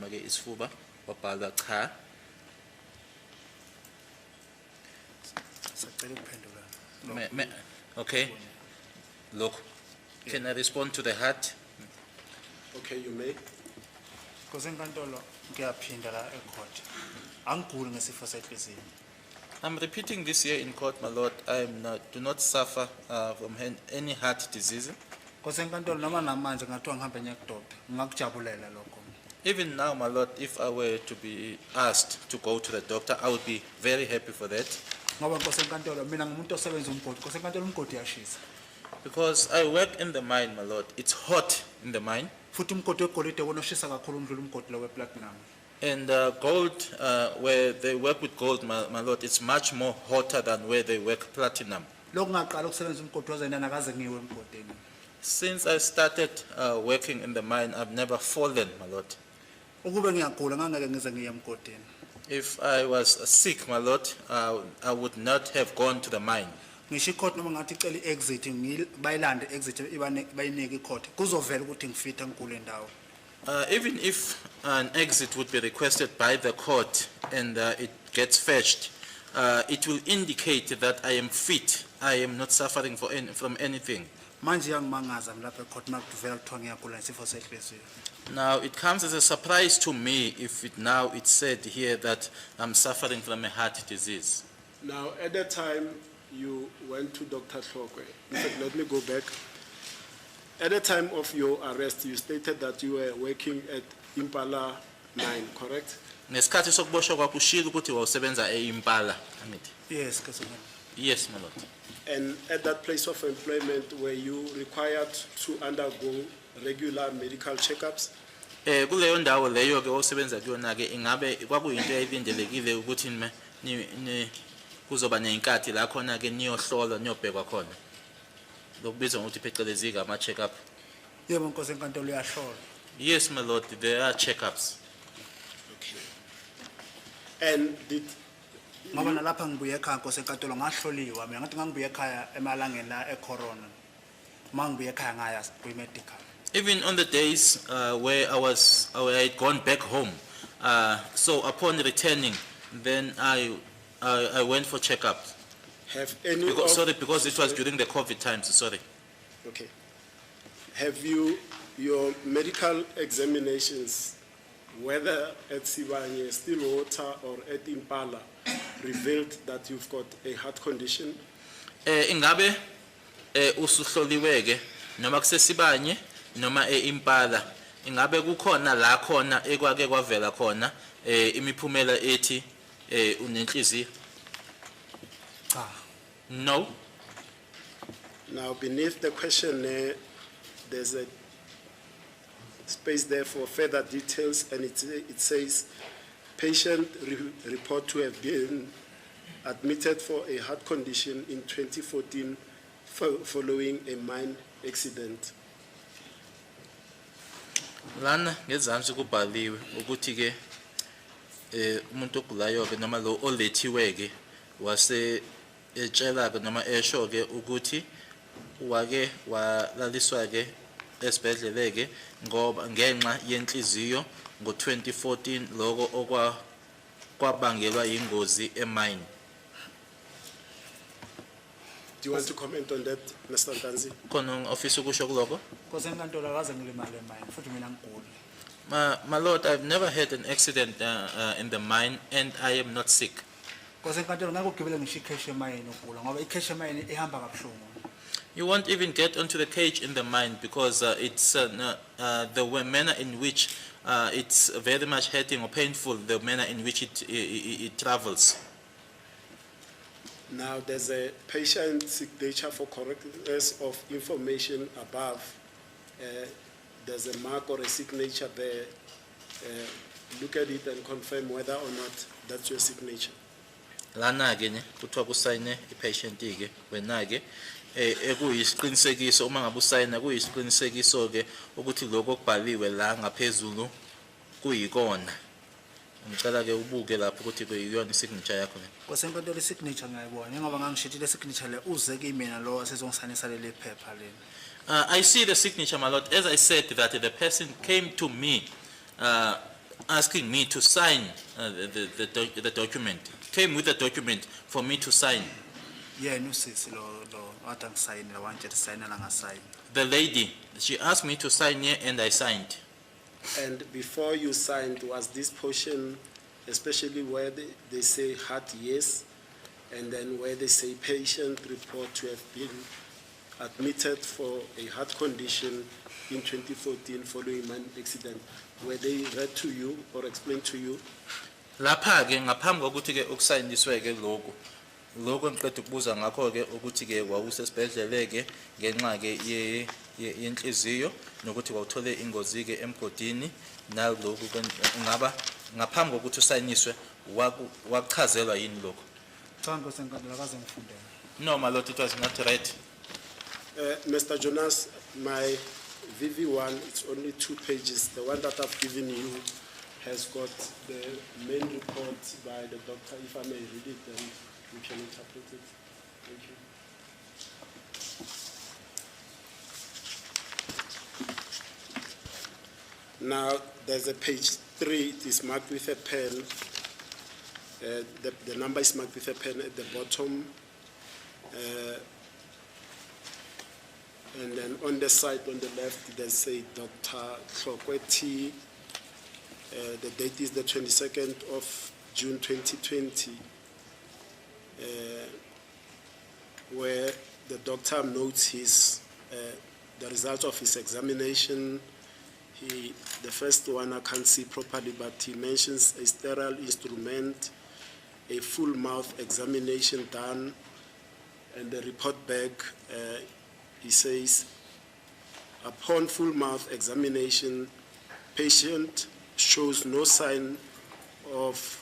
Mage isifuba wabhala cha. Okay. Look, can I respond to the heart? Okay, you may. Because enkantolo ngiyaphinda la ecourt. Angiguli ngesifo senhliziyo. I'm repeating this here in court, my lord. Do not suffer from any heart disease. Because enkantolo noma namanje ngathiwa ngihambe ngiyekudokta, ngingakujabulela lokho. Even now, my lord, if I were to be asked to go to the doctor, I would be very happy for that. Ngoba Nkosi enkantolo mina ngumuntu osebenza umgodi. Nkosi enkantolo umgodi yashisa. Because I work in the mine, my lord. It's hot in the mine. Futhi umgodi wegolide wona ushisa kakhulu umdlula umgodi lo weplatinum. And gold, where they work with gold, my lord, it's much more hotter than where they work platinum. Lokho ngaqala ukusebenza umgodi wazena nakaze ngiwe emgodini. Since I started working in the mine, I've never fallen, my lord. Ukube ngiyagula ngangeke ngize ngiye emgodini. If I was sick, my lord, I would not have gone to the mine. Ngisho icourt noma ngathi icela iexit bayilande exit bayinike icourt kuzovela ukuthi ngifitha ngikule ndawo. Even if an exit would be requested by the court and it gets fetched, it will indicate that I am fit. I am not suffering from anything. Manje yangimangaza lapha ecourt makuvela kuthiwa ngiyagula ngesifo senhliziyo. Now it comes as a surprise to me if it's said here that I'm suffering from a heart disease. Now, at that time, you went to Dr. Hlokwe. In fact, let me go back. At the time of your arrest, you stated that you were working at Impala mine, correct? Ngesikhathi sokuboshwa kwakho ushilo ukuthi wawusebenza eImpala. Yes, Nkosi. Yes, my lord. And at that place of employment, were you required to undergo regular medical checkups? Kuleyo ndawo leyo ke osebenza kuyona ke ingabe kwakuyinto eyayilindelekile ukuthi kuzoba nenkathi la khona ke niyohlolwa niyobhekwa khona. Lokubizwa ngokuthi phecelezi ama check-up. Yebo Nkosi enkantolo uyahlolwa. Yes, my lord, there are check-ups. Okay. And did Ngoba nalapha ngibuye ekhaya Nkosi enkantolo ngahloliwa mina ngathi ngangibuye ekhaya emalangeni la ecorona. Mangibuye ekhaya ngaya kwi-medical. Even on the days where I had gone back home, so upon returning, then I went for checkups. have any Because it was during the COVID times, sorry. Okay. Have your medical examinations, whether at Sibanye, Stillwater, or at Impala, revealed that you've got a heart condition? Ingabe usuhloliweke noma kusesibanye noma eImpala ingabe kukhona la khona ekwake kwavela khona imiphumela ethi unenhliziyo? Cha. No. Now, beneath the questionnaire, there's a space there for further details, and it says, patient report to have been admitted for a heart condition in 2014 following a mine accident. Lana ngezansi kubhaliwe ukuthi ke umuntu ogulayo ke noma lo olethiwe ke wase etshela ke noma esho ke ukuthi wake walaliswa ke esibhedlele ke ngoba ngenxa yenhliziyo ngo2014 lokho okwabangelwa ingozi emine. Do you want to comment on that, Mr. Ntanzi? Khona office ukusho kuloko? Nkosi enkantolo akaze ngilimale emine futhi mina ngiguli. My lord, I've never had an accident in the mine and I am not sick. Nkosi enkantolo ngeke ugibele ngisho icash emine ugula ngoba icash emine ihamba kabuhlungu. You won't even get onto the cage in the mine because it's the manner in which it's very much hurting or painful, the manner in which it travels. Now, there's a patient signature for correctness of information above. There's a mark or a signature there. Look at it and confirm whether or not that's your signature. Lana ke ne kuthiwa kusayine ipatient ke wena ke ekuyisiqinisekiso uma ngabe usayina kuyisiqinisekiso ke ukuthi lokho okubhaliwe la ngaphezulu kuyikona. Ngicela ke ubuke lapho ukuthi kuyiyona isignature yakho le. Nkosi enkantolo isignature ngiyayibona ngoba ngangishithile isignature le uze kimi lo asezongisanisa leli phepha leli. I see the signature, my lord. As I said that the person came to me asking me to sign the document. Came with a document for me to sign. yena usisi lo wathi angisayinile wantshela sayinela ngasayini. The lady, she asked me to sign here and I signed. And before you signed, was this portion, especially where they say heart yes, and then where they say patient report to have been admitted for a heart condition in 2014 following an accident, were they read to you or explained to you? Lapha ke ngaphambi kokuthi ke ukusayindiswe ke lokho engiqeda ukubuza ngakho ke ukuthi ke wawusesibhedlele ke ngenxa ke yenhliziyo nokuthi wawuthole ingozi ke emgodini nalokho ngaba ngaphambi kokuthi usayiniswe wakuchazelwa yini lokho? Cha Nkosi enkantolo akaze ngifundele. No, my lord, it was not read. Mr. Jonas, my VV1, it's only 2 pages. The one that I've given you has got the main report by the doctor. If I may read it, then you can interpret it. Thank you. Now, there's a page 3. It is marked with a pen. The number is marked with a pen at the bottom. And then on the side, on the left, they say Dr. Tlokwe. The date is the 22nd of June 2020, where the doctor notes the result of his examination. The first one I can't see properly, but he mentions a sterile instrument, a full mouth examination done, and the report back, he says, upon full mouth examination, patient shows no sign of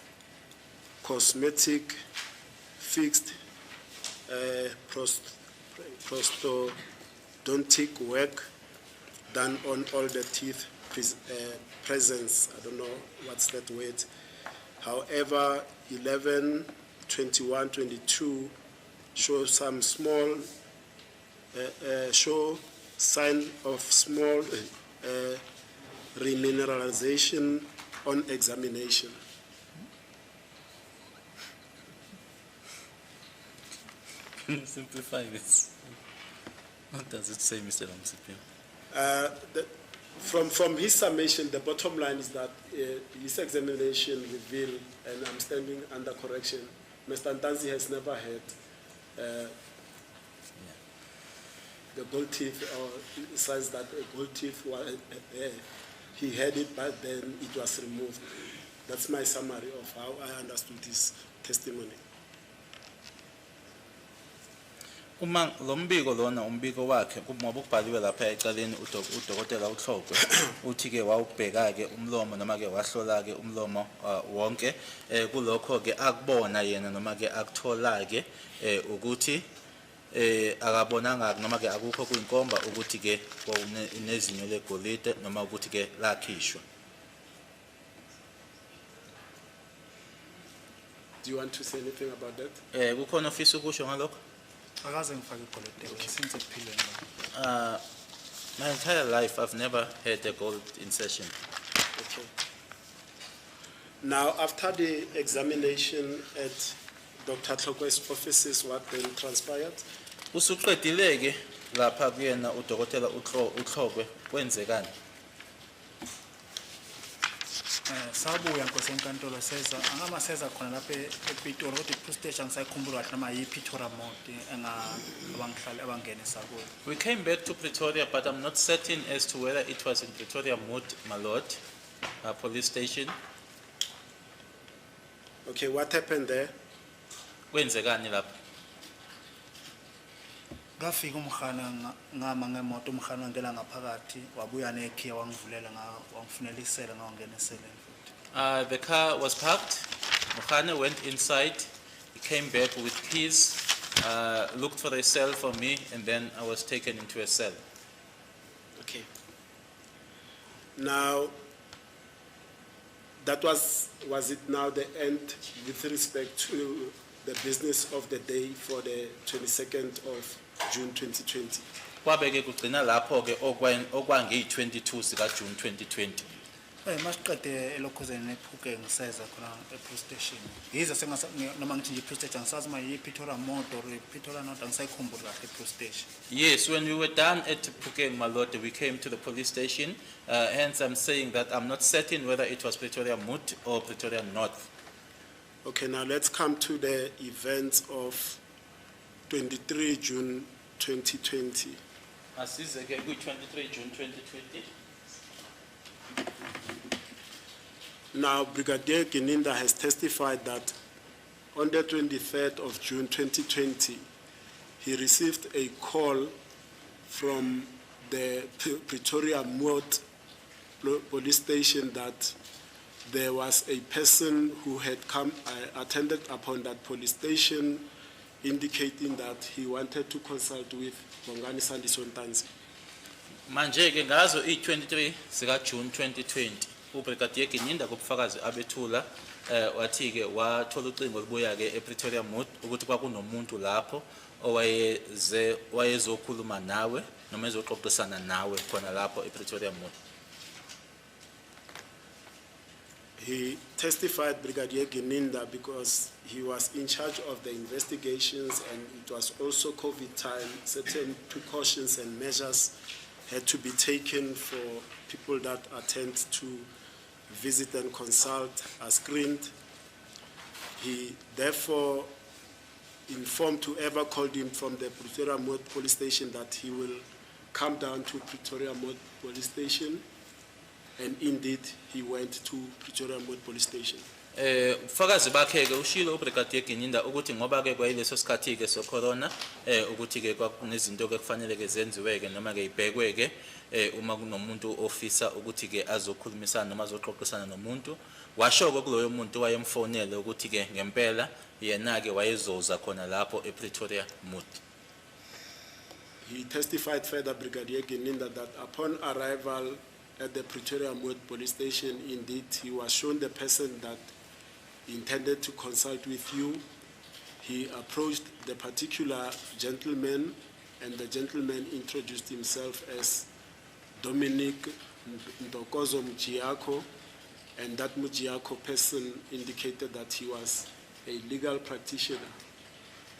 cosmetic fixed prosthodontic work done on all the teeth presence. I don't know what's that word. However, 11, 21, 22 show some small show sign of small remineralization on examination. Simplify this. What does it say, Mr. Lamsipio? From his summation, the bottom line is that his examination revealed, and I'm standing under correction, Mr. Ntanzi has never had the gold teeth, or says that a gold teeth was, he had it, but then it was removed. That's my summary of how I understood his testimony. Uma lo mbiko lona umbiko wakhe ngoba ukubhaliwe lapha ecaleni udokotela uhlokwe uthi ke wawubheka ke umlomo noma ke wahlola ke umlomo wonke kulokho ke akubona yena noma ke akuthola ke ukuthi akabonanga noma ke akukho kuyinkomba ukuthi ke unezinyo legolide noma ukuthi ke lakhishwa. Do you want to say anything about that? Kukhona ofisa ukusho ngalokho? Akaze ngifake igolide since ekuphileni. My entire life I've never had a gold insertion. Okay. Now, after the examination at Dr. Tlokwe's offices, what then transpired? Usuqedile ke lapha kuyena udokotela uhlokwe kwenzekani? Sabuya Nkosi enkantolo seza angama seza khona lapha ePitori kodwa ipolice station ngisayikhumbula kahle noma yiPitora Mode abangihlali abangene sakuyo. We came back to Pretoria, but I'm not certain as to whether it was in Pretoria Mood, my lord, police station. Okay, what happened there? Kwenzekani lapha? Ngafika umkhana ngama ngemoto umkhana wangena ngaphakathi wabuya nekhiya wangivulela wangifunela isela ngawungenisela futhi. The car was parked. Mukhane went inside. He came back with keys, looked for a cell for me, and then I was taken into a cell. Okay. Now, that was it now the end with respect to the business of the day for the 22nd of June 2020? Kwabeke kugcina lapho ke okwange 22 sika June 2020. masiqede elokhuzeni nephuke ngiseza khona e-police station. Yize noma ngithi nje e-police station ngisazi uma yi-Pretoria Mode or i-Pretoria North angisayikhumbuli kahle e-police station. Yes, when we were done at Pukeng Malode, we came to the police station. Hence, I'm saying that I'm not certain whether it was Pretoria Mud or Pretoria North. Okay, now let's come to the events of 23 June 2020. Asize ke ku-23 June 2020. Now, Brigadier Gininda has testified that on the 23rd of June 2020, he received a call from the Pretoria Mode police station that there was a person who had come, attended upon that police station, indicating that he wanted to consult with Bongani Sandiso Ntanzi. Manje ke ngazo i-23 sika June 2020 uBrigadier Gininda kubufakazi abethula wathi ke wathola ucingo libuya ke ePretoria Mode ukuthi kwakunomuntu lapho wayezokhuluma nawe noma ezoxoxisana nawe khona lapho ePretoria Mode. He testified, Brigadier Gininda, because he was in charge of the investigations and it was also COVID time. Certain precautions and measures had to be taken for people that attend to visit and consult, are screened. He therefore informed whoever called him from the Pretoria Mode police station that he will come down to Pretoria Mode police station. And indeed, he went to Pretoria Mode police station. Ubufakazi bakhe ke ushilo uBrigadier Gininda ukuthi ngoba ke kwayileso sikhathi ke so corona ukuthi ke kwakunezinto ke kufanele ke zenziwe ke noma ke ibhekwe ke uma kunomuntu ofisa ukuthi ke azokhulumisana noma azoxoxisana nomuntu washoko kuloyo muntu wayemfonele ukuthi ke ngempela yena ke wayezoza khona lapho ePretoria Mode. He testified further, Brigadier Gininda, that upon arrival at the Pretoria Mode police station, indeed, he was shown the person that intended to consult with you. He approached the particular gentleman, and the gentleman introduced himself as Dominic Ntokozo Mujiako, and that Mujiako person indicated that he was a legal practitioner,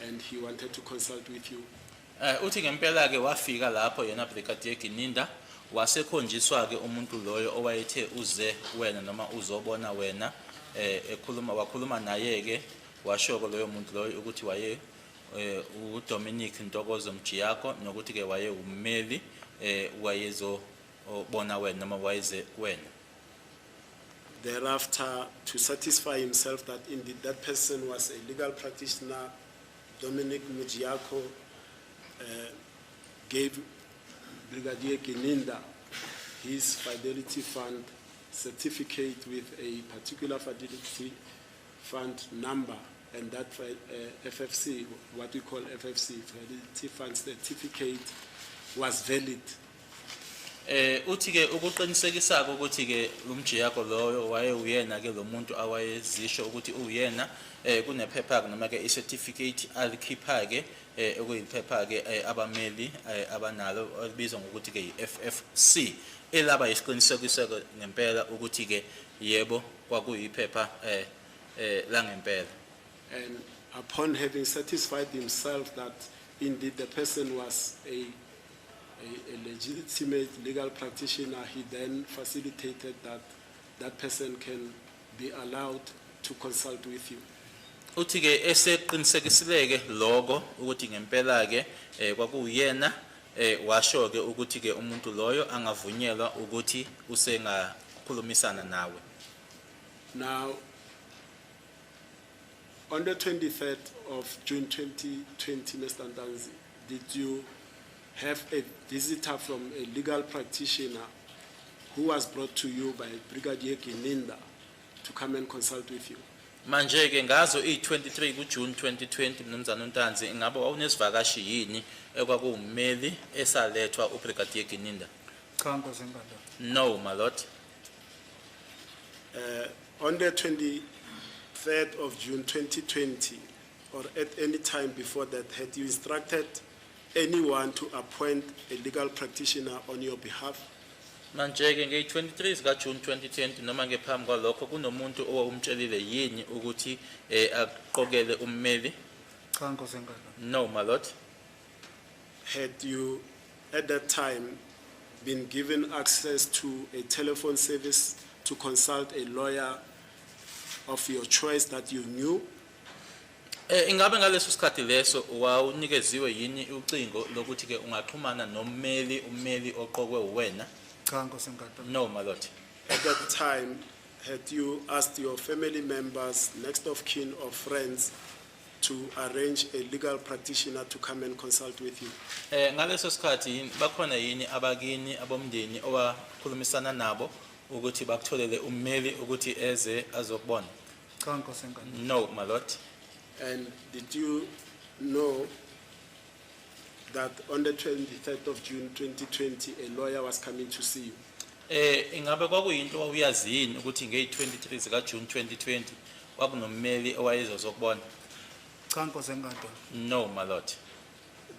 and he wanted to consult with you. Uthi ngempela ke wafika lapho yena Brigadier Gininda wasekhonjiswa ke umuntu loyo owayethe uze wena noma uzobona wena wakhuluma naye ke washoko loyo muntu loyo ukuthi waye uDominic Ntokozo Mjiyako nokuthi ke waye ummeli wayezobona wena noma wayeze wena. Thereafter, to satisfy himself that indeed that person was a legal practitioner, Dominic Mujiako gave Brigadier Gininda his Fidelity Fund certificate with a particular Fidelity Fund number, and that FFC, what we call FFC, Fidelity Fund certificate, was valid. Uthi ke ukuqinisekisa ukuthi ke lumjiyako loyo waye uyena ke lo muntu awayezisho ukuthi uyena kunephepha noma ke i-certificate alikhipha ke okuyiphepha ke abameli abanalo obizwa ngokuthi ke i-FFC elaba isiqinisekiso ngempela ukuthi ke yebo kwakuyiphepha la ngempela. And upon having satisfied himself that indeed the person was a legitimate legal practitioner, he then facilitated that that person can be allowed to consult with you. Uthi ke eseqinisekisileke lokho ukuthi ngempela ke kwakuyena washo ke ukuthi ke umuntu loyo angavunyelwa ukuthi usengakhulumisana nawe. Now, on the 23rd of June 2020, Mr. Ntanzi, did you have a visitor from a legal practitioner who was brought to you by Brigadier Gininda to come and consult with you? Manje ke ngazo i-23 kuJune 2020 mnumzana uNtanzi ingabe wawunesivakashi yini ekwakuwummeli esalethwa uBrigadier Gininda? Cha Nkosi enkantolo. No, my lord. On the 23rd of June 2020, or at any time before that, had you instructed anyone to appoint a legal practitioner on your behalf? Manje-ke ngeyi-23 zikaJune 2020 noma ngephambi kwalokho kunomuntu owawumtshelile yini ukuthi aqokele ummeli? Cha Nkosi enkantolo. No, my lord. Had you at that time been given access to a telephone service to consult a lawyer of your choice that you knew? Ingabe ngaleso sikhathi leso wawunikeziwe yini ucingo lokuthi ke ungaxhumana ummeli oqokwe uwena? Cha Nkosi enkantolo. No, my lord. At that time, had you asked your family members, next of kin or friends to arrange a legal practitioner to come and consult with you? Ngaleso sikhathi bakhona yini abakini abomndeni owakhulumisana nabo ukuthi bakutholele ummeli ukuthi eze azokubona? Cha Nkosi enkantolo. No, my lord. And did you know that on the 23rd of June 2020, a lawyer was coming to see you? Ingabe kwakuyinto wawuyazini ukuthi ngeyi-23 zikaJune 2020 kwakunommeli owayezozokubona? Cha Nkosi enkantolo. No, my lord.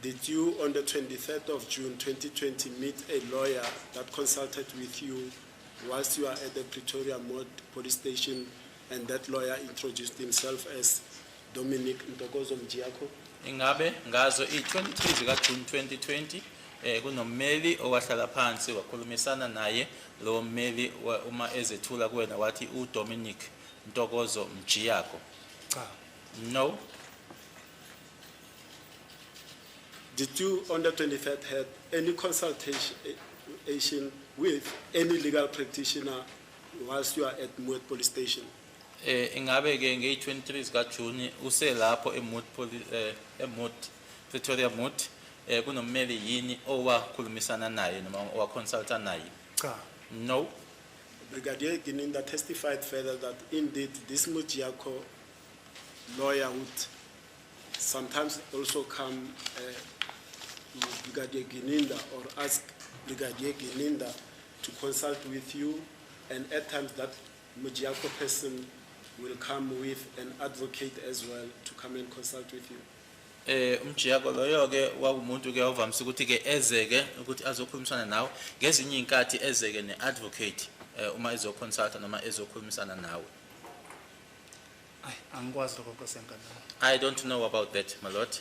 Did you, on the 23rd of June 2020, meet a lawyer that consulted with you whilst you are at the Pretoria Moat Police Station, and that lawyer introduced himself as Dominic Ntokozo Mjiako? Ingabe ngazo i-23 zikaJune 2020 kunommeli owahlala phansi wakhulumisana naye lo mmeli uma ezethula kuwena wathi uDominic Ntokozo Mjiako? Cha. No. Did you, on the 23rd, have any consultation with any legal practitioner whilst you are at Moat Police Station? Ingabe ke ngeyi-23 zikaJune uselapho eMoat Pretoria Moat kunommeli yini owakhulumisana naye noma owaconsulta naye? Cha. No. Brigadier Gininda testified further that indeed this Mjiako lawyer would sometimes also come to Brigadier Gininda or ask Brigadier Gininda to consult with you, and at times that Mjiako person will come with an advocate as well to come and consult with you. Umjiyako loyo ke wawumuntu ke ovamise ukuthi ke ezeke ukuthi azokhulumisana nawe ngezinye inkathi ezeke ne-advocate uma ezoconsulta noma ezokhulumisana nawe. Ay, angikwazi lokho Nkosi enkantolo. I don't know about that, my lord.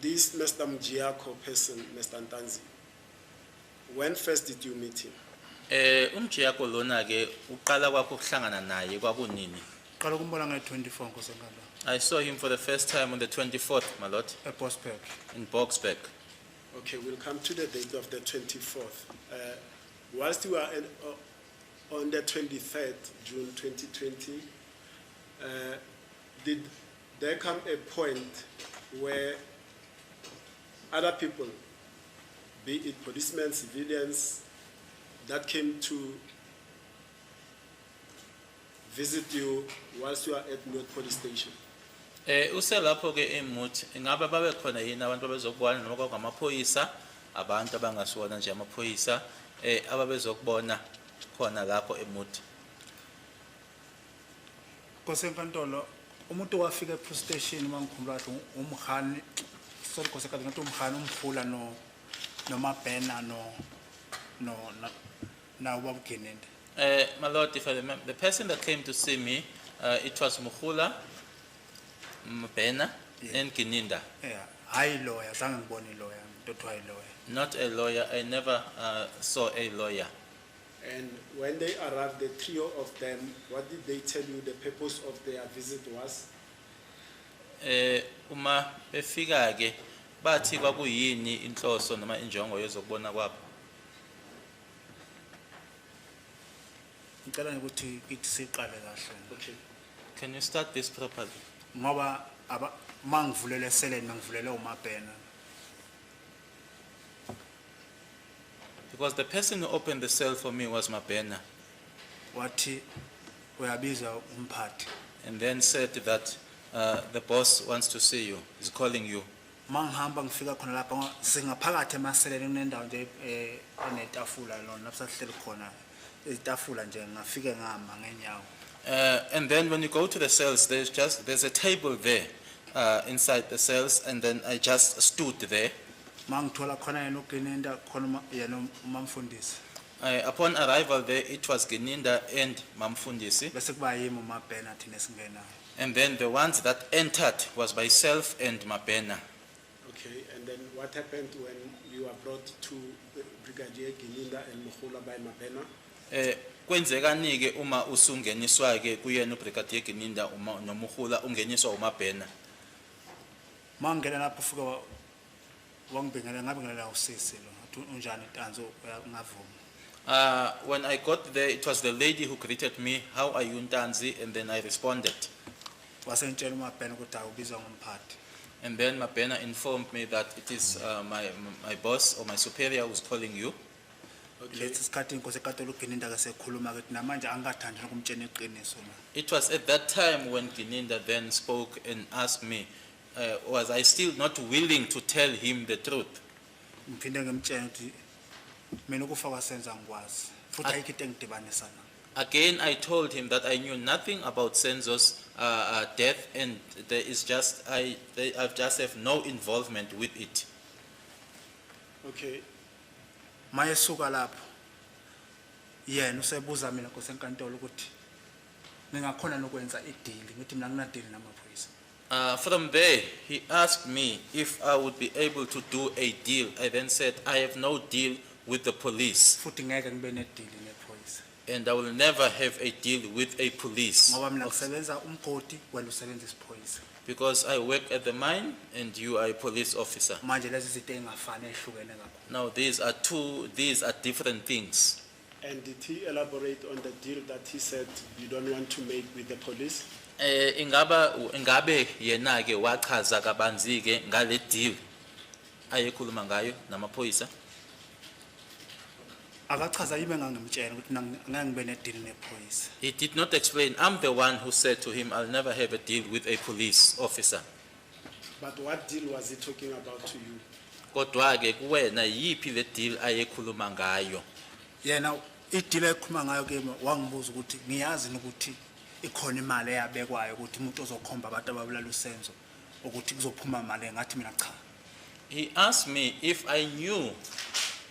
This Mr. Mjiako person, Mr. Ntanzi, when first did you meet him? Umjiyako lona ke uqala kwakho ukuhlangana naye kwakunini? Qala ukumbona nge-24 Nkosi enkantolo. I saw him for the first time on the 24th, my lord, eBosberg. in Boksburg. Okay, we'll come to the date of the 24th. Whilst you are on the 23rd June 2020, did there come a point where other people, be it policemen, civilians, that came to visit you whilst you are at North Police Station? Uselapho ke eMoat ingabe babe khona yini abantu abezokubona noma kwakungamaphoyisa abantu abangasiwona nje amaphoyisa ababezokubona khona lapho eMoat? Nkosi enkantolo, umuntu wafika ePolice Station mangikhumbula ukuthi umkhani, sorry Nkosi enkantolo, ngathi umkhani umkhula noMabhena na ubaba Gininda. My lord, if I remember, the person that came to see me, it was Mukhula, Mbena, and Gininda. Yeah, hayi lawyer, zange ngibone lawyer, nto hayi lawyer. Not a lawyer. I never saw a lawyer. And when they arrived, the trio of them, what did they tell you the purpose of their visit was? Uma befika ke bathi kwakuyini inhloso noma injongo yezokubona kwabo? Ngicela ukuthi kithi siqale kahle. Okay. Can you start this properly? Ngoba mangivulele seleni ngivulele uMabhena. Because the person who opened the cell for me was Mabhena, Wathi uyabiza umphathi. and then said that the boss wants to see you, he's calling you. Mangihamba ngifika khona lapha singaphakathi emaseleni kunendawo nje enetafula lona lapha sihleli khona itafula nje ngafike ngama ngenyawo. And then when you go to the cells, there's a table there inside the cells, and then I just stood there. Mangithola khona yena uGininda khona yena umamfundisi. Upon arrival there, it was Geninda and Mamfundisi. Bese kuba yimi uMabhena thina singenayo. And then the ones that entered was myself and Mabena. Okay, and then what happened when you were brought to Brigadier Gininda and Mohula by Mabena? Kwenzekani-ke uma usungeniswa-ke kuyena uBrigadier Geninda noMuhula ungeniswa uMabena. Mangena lapho ufika wangibingelela ngabingelela usisi lo. Athi unjani Tanzo ngavuma. When I got there, it was the lady who greeted me, "How are you, Ntanzi?" And then I responded. Wasentshela uMabhena ukuthi awubizwa ngomphathi. And then Mabena informed me that it is my boss or my superior who's calling you. Okay, Lethi sikhathi inkosi eKatolika uGininda ke sekhuluma ukuthi namanje angathandi ukumtshela iqiniso na. It was at that time when Geninda then spoke and asked me, was I still not willing to tell him the truth? Ngiphinde ngimtshela ukuthi mina ukufa kwasenza ngikwazi. Futhi ayikho into engidibanisa na. Again, I told him that I knew nothing about Senzo's death, and there is just I just have no involvement with it. okay, Mayesuka lapho yena usebuza mina inkosi enkantolo ukuthi ningakhona nokwenza ideal ngithi mina nginadeal namaphoyisa. From there, he asked me if I would be able to do a deal. I then said, I have no deal with the police, Futhi ngeke ngibe nedeal nephoyisa. and I will never have a deal with a police Ngoba mina ngisebenza umgodi wena usebenza isiphoyisa. because I work at the mine and you are a police officer. Manje lezi zinto engafani ehlukene kakhulu. Now, these are different things. and did he elaborate on the deal that he said you don't want to make with the police? Ingabe yena-ke wachaza kabanzi-ke ngale deal ayekhuluma ngayo namaphoyisa? Akachaza yimi engangimtshela ukuthi ngeke ngibe nedeal nephoyisa. He did not explain. I'm the one who said to him, I'll never have a deal with a police officer. But what deal was he talking about to you? Kodwa-ke kuwena yiphi le deal ayekhuluma ngayo? Yena ideal ekhuluma ngayo ke wangibuza ukuthi ngiyazi ukuthi ikhona imali eyabekwayo ukuthi umuntu ozokhomba abantu ababulala usenzo ukuthi kuzophuma imali ngathi mina cha. He asked me if I knew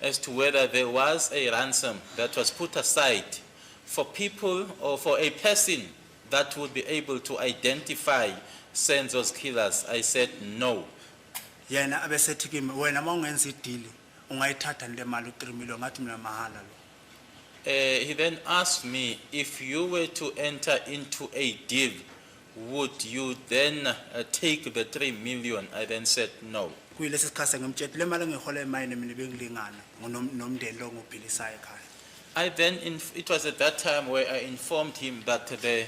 as to whether there was a ransom that was put aside for people or for a person that would be able to identify Senzo's killers. I said no. Yena abesethi kimi wena mawungenza ideal ungayithatha le mali u3 million ngathi mina mahala lo. He then asked me if you were to enter into a deal, would you then take the 3 million? I then said no. Kuyilesi sikhathi ngimtshela le mali engihola emayini mina bengilingana nomndeni lo ngophilisayo ekhaya. It was at that time where I informed him that the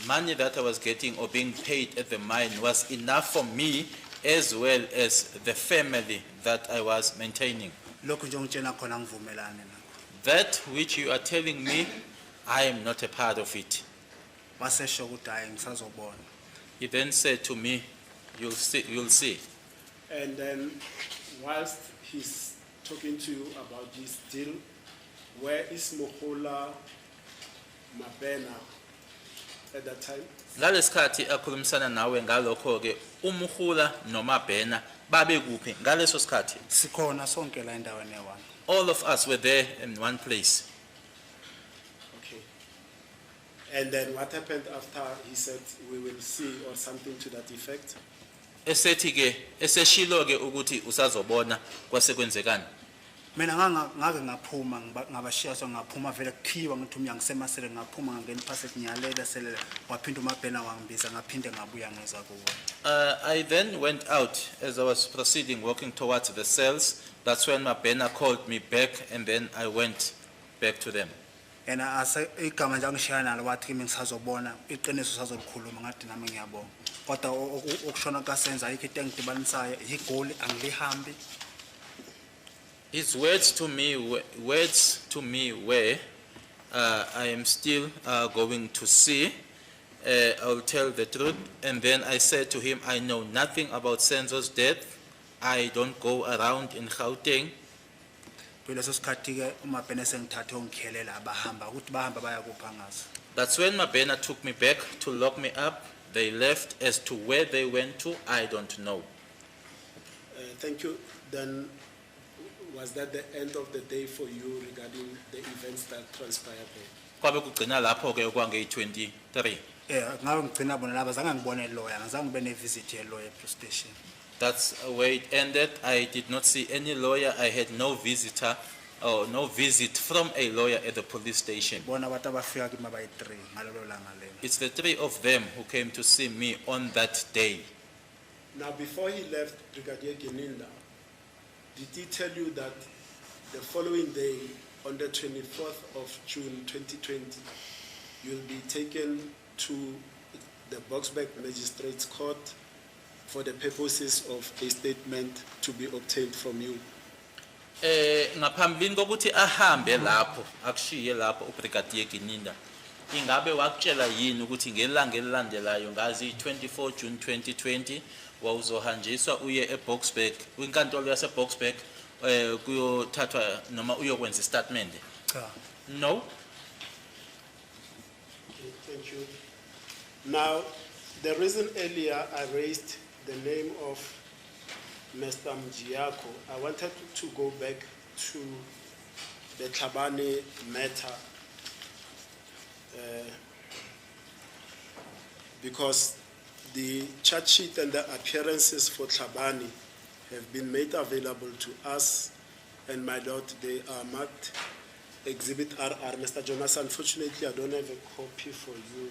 money that I was getting or being paid at the mine was enough for me as well as the family that I was maintaining. Lokho nje ngitshela khona ngivumelane nakho. That which you are telling me, I am not a part of it. Wasesho ukuthi hayi ngisazobona. He then said to me, you'll see. And then whilst he's talking to you about this deal, where is Mohula Mabena at that time? Ngalesikhathi akhulumisana nawe ngalokho-ke uMuhula noMabena babe kuphi ngaleso sikhathi? Sikhona sonke la endaweni ewana. All of us were there in one place. Okay. And then what happened after he said we will see or something to that effect? Esethi-ke eseshilo-ke ukuthi usazobona kwasekwenzekani. Mina ngake ngaphuma ngabashiya so ngaphuma vele kukhiwa ngithi umnyango semasele ngaphuma ngangena phakathi ngiyalela selela waphinda uMabhena wangibiza ngaphinde ngabuya ngeza kuwo. I then went out as I was proceeding, walking towards the cells. That's when Mabena called me back, and then I went back to them. Yena ase igama nje angishaya nalo wathi kimi ngisazobona iqiniso sazolikhuluma ngathi nami ngiyabonga. Kodwa okushona kasenza ayikho into engidibanisayo igoli angilihambi. His words to me were, I am still going to see. I will tell the truth. And then I said to him, I know nothing about Senzo's death. I don't go around in Gauteng. Kuleso sikhathi ke uMabhena sengithathe ongikhelela abahamba ukuthi bahamba baya kuphangaza. That's when Mabena took me back to lock me up. They left. As to where they went to, I don't know. Thank you. Then, was that the end of the day for you regarding the events that transpired there? Kwabe kugcina lapho-ke okwangeyi-23. ngabe ngigcina bona laba zange ngibone lawyer ngizange ngibe ne-visit ye-lawyer police station. That's where it ended. I did not see any lawyer. I had no visitor or no visit from a lawyer at the police station. Bona abantu abafika kimi abayi-3 ngalelo langa lelo. It's the three of them who came to see me on that day. Now, before he left Brigadier Geninda, did he tell you that the following day, on the 24th of June 2020, you'll be taken to the Boksburg Magistrates Court for the purposes of a statement to be obtained from you? Ngaphambilini kokuthi ahambe lapho akushiye lapho uBrigadier Geninda, ingabe wakutshela yini ukuthi ngelanga elilandelayo ngazi 24 June 2020 wawuzohanjiswa uye eBoksburg kwinkantolo yaseBoksburg kuyothathwa noma uyokwenza istatement? Cha. No. Okay, thank you. Now, the reason earlier I raised the name of Mr. Mjiako, I wanted to go back to the Tlhabane matter because the charge sheet and the appearances for Tlhabane have been made available to us, and my lord, they are marked Exhibit RR. Mr. Jonas, unfortunately, I don't have a copy for you.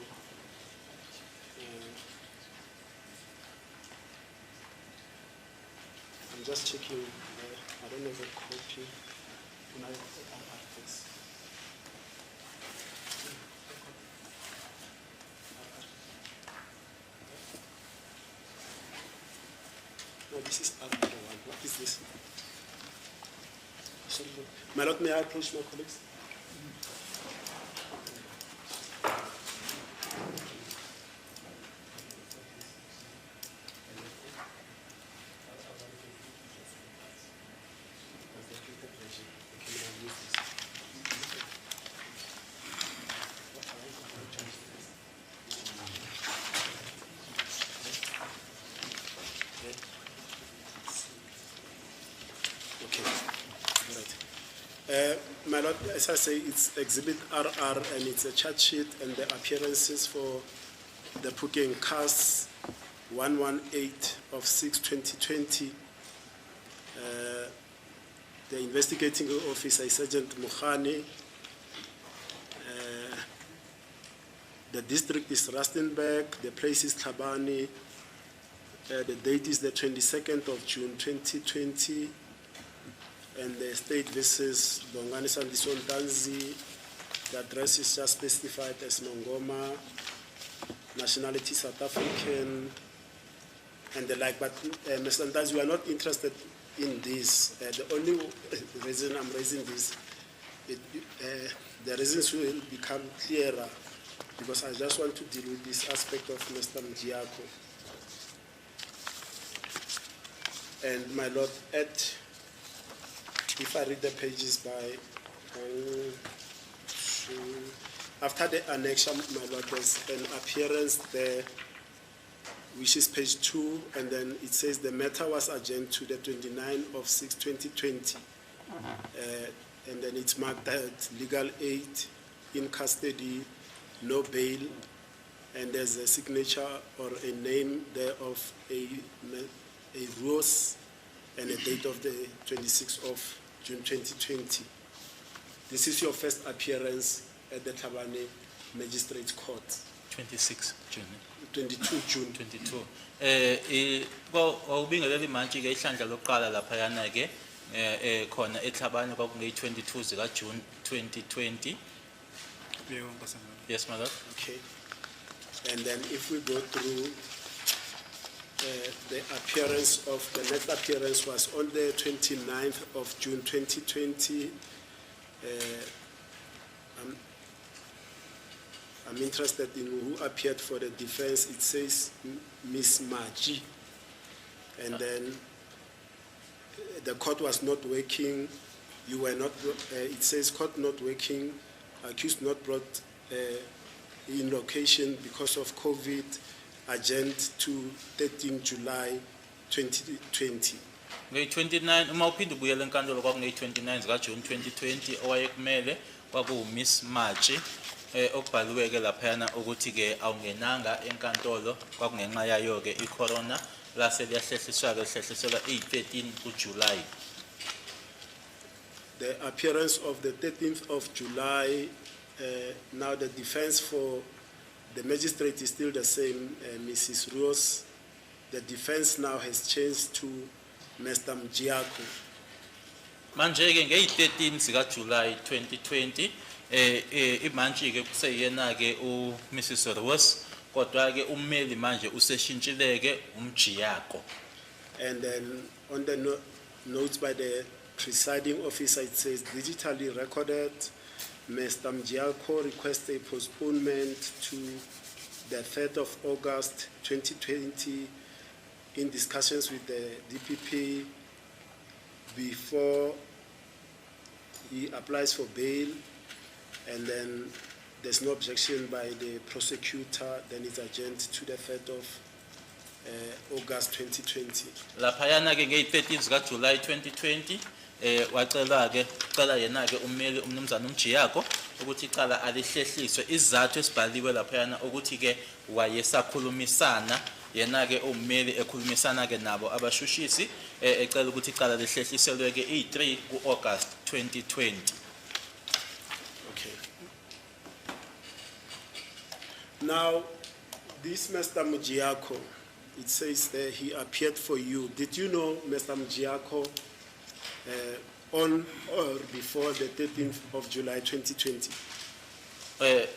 I'm just checking. I don't have a copy. Can I this? No, this is RR1. What is this? Sorry, my lord, may I approach my colleagues? My lord, as I say, it's Exhibit RR and it's a charge sheet and the appearances for the Phokeng cast 118 of 6/2020. The investigating officer is Sergeant Mukhani. The district is Rustenburg. The place is Tlhabane. The date is the 22nd of June 2020. And the state versus Bongani Sandison Tanzi. The address is just specified as Nongoma, nationality South African, and the like. But Mr. Ntanzi, we are not interested in this. The only reason I'm raising this, the reasons will become clearer because I just want to deal with this aspect of Mr. Mjiako. And my lord, if I read the pages by 1, 2, after the annexation, my lord, there's an appearance there, which is page 2, and then it says the matter was adjourned to the 29th of 6/2020, and then it's marked that legal aid in custody, no bail, and there's a signature or a name there of a Rose and a date of the 26th of June 2020. This is your first appearance at the Tlhabane Magistrates Court. 26 June. 22 June. 22. Ubingeleli manje ke ihlandla lokuqala lapha yana ke khona eTlhabane kwakungeyi-22 zika June 2020. Yes, my lord. Okay. And then if we go through the appearance of, the next appearance was on the 29th of June 2020. I'm interested in who appeared for the defense. It says Miss Maji. And then the court was not working. You were not, it says court not working, accused not brought in location because of COVID, adjourned to 13 July 2020. Nge-29 uma uphinde ubuyela enkantolo kwakunge-29 zikaJune 2020 owayekumele kwakuwuMiss Matshi okubhaliwe-ke laphayana ukuthi-ke awungenanga enkantolo kwakungenxa yayo-ke i-corona lase liyahlehliswa-ke lihlehliselwa i-13 kuJulayi. The appearance of the 13th of July, now the defense for the magistrate is still the same, Mrs. Rios. The defense now has changed to Mr. Mjiako. Manje-ke ngeyi-13 zikaJulayi 2020 imantshi-ke kuseyena-ke uMrs. Rios kodwa-ke ummeli manje useshintshile-ke uMjiyako. And then on the notes by the presiding officer, it says digitally recorded, Mr. Mjiako requests a postponement to the 3rd of August 2020 in discussions with the DPP before he applies for bail, and then there's no objection by the prosecutor, then it's adjourned to the 3rd of August 2020. Laphayana-ke ngeyi-13 zikaJulayi 2020 cela yena-ke ummeli umnumzana uMjiyako ukuthi icala alihlehliswe isizathu esibhaliwe laphayana ukuthi-ke wayesakhulumisana yena-ke ummeli ekhulumisana-ke nabo abashushisi ecela ukuthi icala lihlehliselwe-ke i-3 ku-August 2020. Okay. Now, this Mr. Mjiako, it says that he appeared for you. Did you know Mr. Mjiako on or before the 13th of July 2020?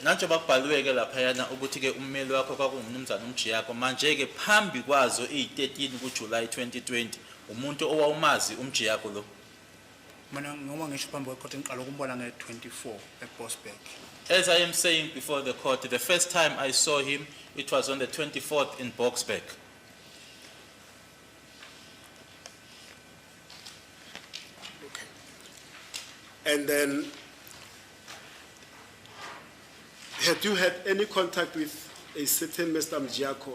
Njengoba kubhaliwe-ke laphayana ukuthi-ke ummeli wakho kwakungumnumzana uMjiyako manje-ke phambi kwazo i-13 kuJulayi 2020 umuntu owawumazi uMjiyako lo. Mina ngoma ngisho phambi kwekhoti ngiqala ukumbona nge-24 eBosberg. As I am saying before the court, the first time I saw him, it was on the 24th in Boksburg. And then, had you had any contact with a certain Mr. Mjiako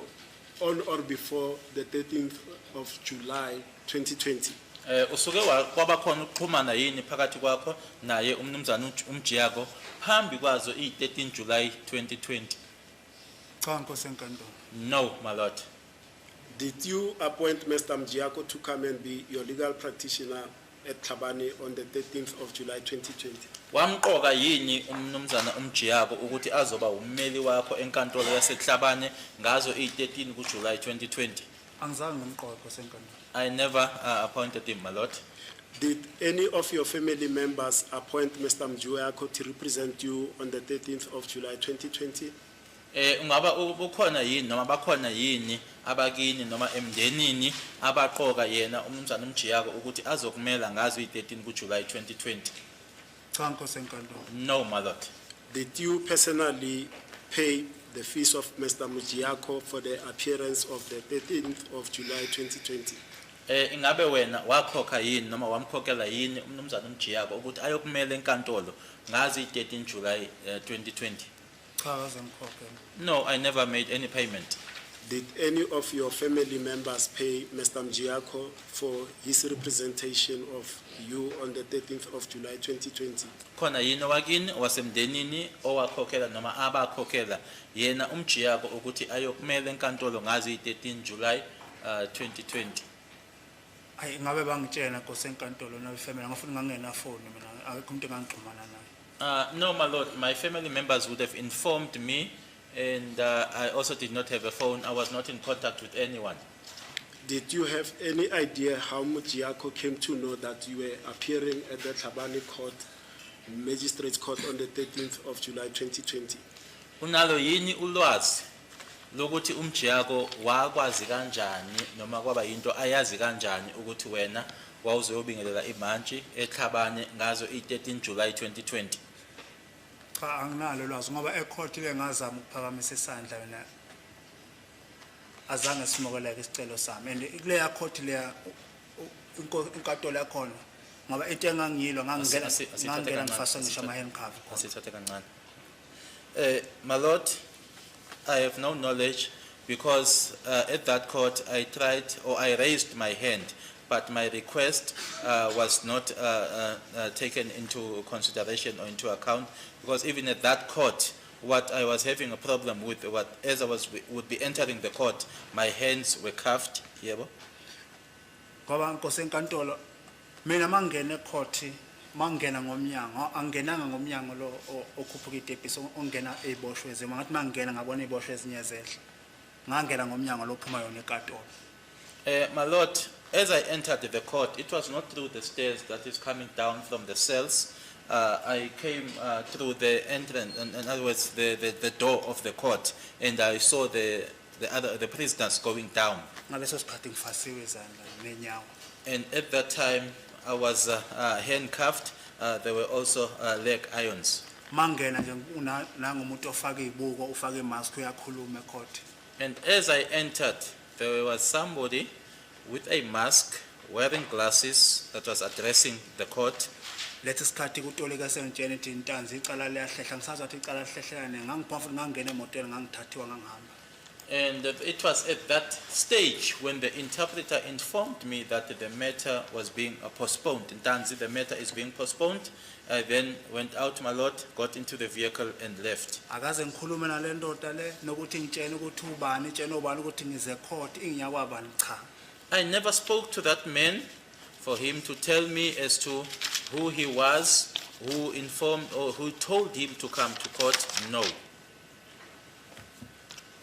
on or before the 13th of July 2020? Usuke kwaba khona ukuxhumana yini phakathi kwakho naye umnumzana uMjiyako phambi kwazo i-13 July 2020? Cha nkosi enkantolo. No, my lord. Did you appoint Mr. Mjiako to come and be your legal practitioner at Tlhabane on the 13th of July 2020? Wamqoka yini umnumzana uMjiyako ukuthi azoba ummeli wakho enkantolo yaseTlhabane ngazo i-13 kuJuly 2020? Angizange ngimqoqe nkosi enkantolo. I never appointed him, my lord. Did any of your family members appoint Mr. Mjiako to represent you on the 13th of July 2020? Ungaba ukhona yini noma bakhona yini abakini noma emndenini abaqoka yena umnumzana uMjiyako ukuthi azokumela ngazo i-13 kuJuly 2020? Cha nkosi enkantolo. No, my lord. Did you personally pay the fees of Mr. Mjiako for the appearance of the 13th of July 2020? Ingabe wena wakhokha yini noma wamkhokhela yini umnumzana uMjiyako ukuthi ayokumela enkantolo ngazo i-13 July 2020? Cha akaze ngikhokhe. No, I never made any payment. Did any of your family members pay Mr. Mjiako for his representation of you on the 13th of July 2020? Khona yini wakini wasemndenini owakhokhela noma abakhokhela yena uMjiyako ukuthi ayokumela enkantolo ngazo i-13 July 2020? Hayi ngabe bangitshela nkosi enkantolo na ifamily ngafuna ngangena phone mina akekho umuntu engangixhumana naye. No, my lord, my family members would have informed me, and I also did not have a phone. I was not in contact with anyone. Did you have any idea how Mjiako came to know that you were appearing at the Tlhabane Court, Magistrates Court on the 13th of July 2020? Unalo yini ulwazi lokuthi uMjiyako wakwazi kanjani noma kwaba into ayazi kanjani ukuthi wena wawuzobingelela imantshi eTlhabane ngazo i-13 July 2020? Cha anginalo lwazi ngoba ecourt ke ngazama ukuphakamisa isandla wena azange simokeleke isicelo sami and kuleya court leya inkantolo yakhona ngoba into engangiyilo ngangena ngifasa ngisho ama handcuff. Asithathe kancane. My lord, I have no knowledge because at that court I tried or I raised my hand but my request was not taken into consideration or into account, because even at that court, what I was having a problem with, as I would be entering the court, my hands were cuffed, yebo. Ngoba Nkosi enkantolo mina mangena ecourt mangena ngomnyango angenanga ngomnyango lo okhuphuka itepisi ongena eziboshwe zema ngathi mangena ngabona iziboshwe ezinye zehla ngangena ngomnyango lo phuma yona enkantolo. My lord, as I entered the court, it was not through the stairs that is coming down from the cells. I came through the entrance, in other words, the door of the court, and I saw the prisoners going down. Ngaleso sikhathi ngifasiwe izandla nenyawo. And at that time, I was handcuffed. There were also leg irons. Mangena nje nangumuntu ofaka izibuko ufaka imask uyakhuluma ecourt. And as I entered, there was somebody with a mask, wearing glasses, that was addressing the court. Lethi sikhathi kutolika sengitshela ukuthi intanzi icala liyahlehla ngisazi ukuthi icala lihlehlelane ngangiphamvu ngangena emotweni ngangithathiwa ngangihamba. And it was at that stage when the interpreter informed me that the matter was being postponed. In Tanzi, the matter is being postponed. I then went out, my lord, got into the vehicle and left. Akaze ngikhulume nale ndoda le nokuthi ngitshene ukuthi ubani itshene ubani ukuthi ngize court ingiyakwabani cha. I never spoke to that man for him to tell me as to who he was, who informed or who told him to come to court. No.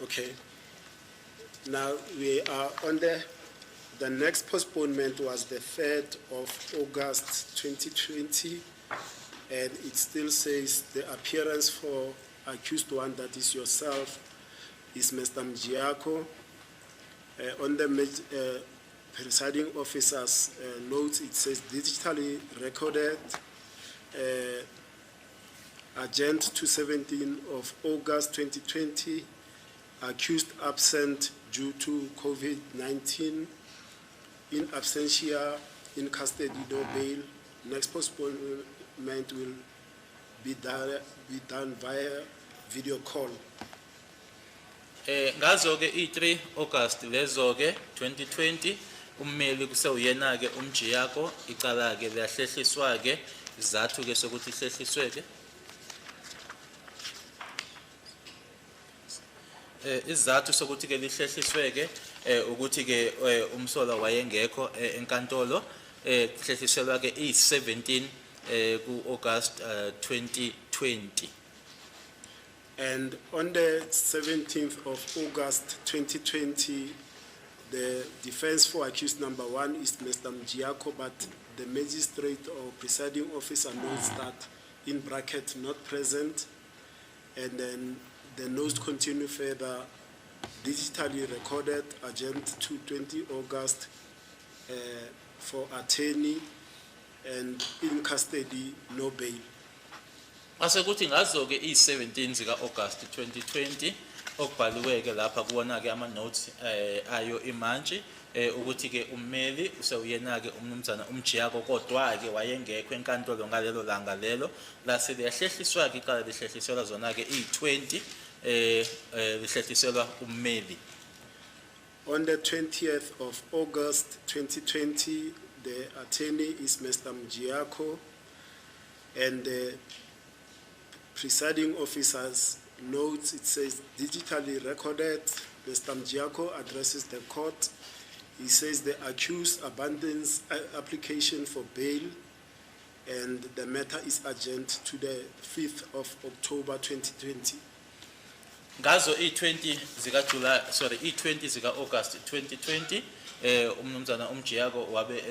Okay. Now we are on the next postponement was the 3rd of August 2020, and it still says the appearance for accused one, that is yourself, is Mr. Mjiako. On the presiding officer's notes, it says digitally recorded, agent 217 of August 2020, accused absent due to COVID-19, in absentia, in custody, no bail. Next postponement will be done via video call. Ngazo-ke i-3 August lezo-ke 2020 ummeli kusewuyena-ke uMjiyako icala-ke liyahlehliswa-ke izathu-ke sokuthi ihlehliswe-ke izathu sokuthi ke lihlehliswe-ke ukuthi ke umsolwa wayengekho enkantolo kuhlehliselwa ke i-17 ku August 2020. And on the 17th of August 2020, the defense for accused number 1 is Mr. Mjiako, but the magistrate or presiding officer notes that in bracket not present, and then the notes continue further, digitally recorded, agent 220 August for attorney, and in custody, no bail. Asekuthi ngazo-ke i-17 zika August 2020 okubhaliwe-ke lapha kuwona-ke ama-notes ayo imantshi ukuthi-ke ummeli usewuyena-ke umnumzana uMjiyako kodwa-ke wayengekho enkantolo ngalelo langa lelo lase liyahlehliswa-ke icala lihlehliselwa zona-ke i-20 lihlehliselwa ummeli. On the 20th of August 2020, the attorney is Mr. Mjiako, and the presiding officer's notes, it says digitally recorded. Mr. Mjiako addresses the court. He says the accused abandons application for bail, and the matter is adjourned to the 5th of October 2020. Ngazo i-20 zika July, sorry, i-20 zika August 2020 umnumzana uMjiyako wabe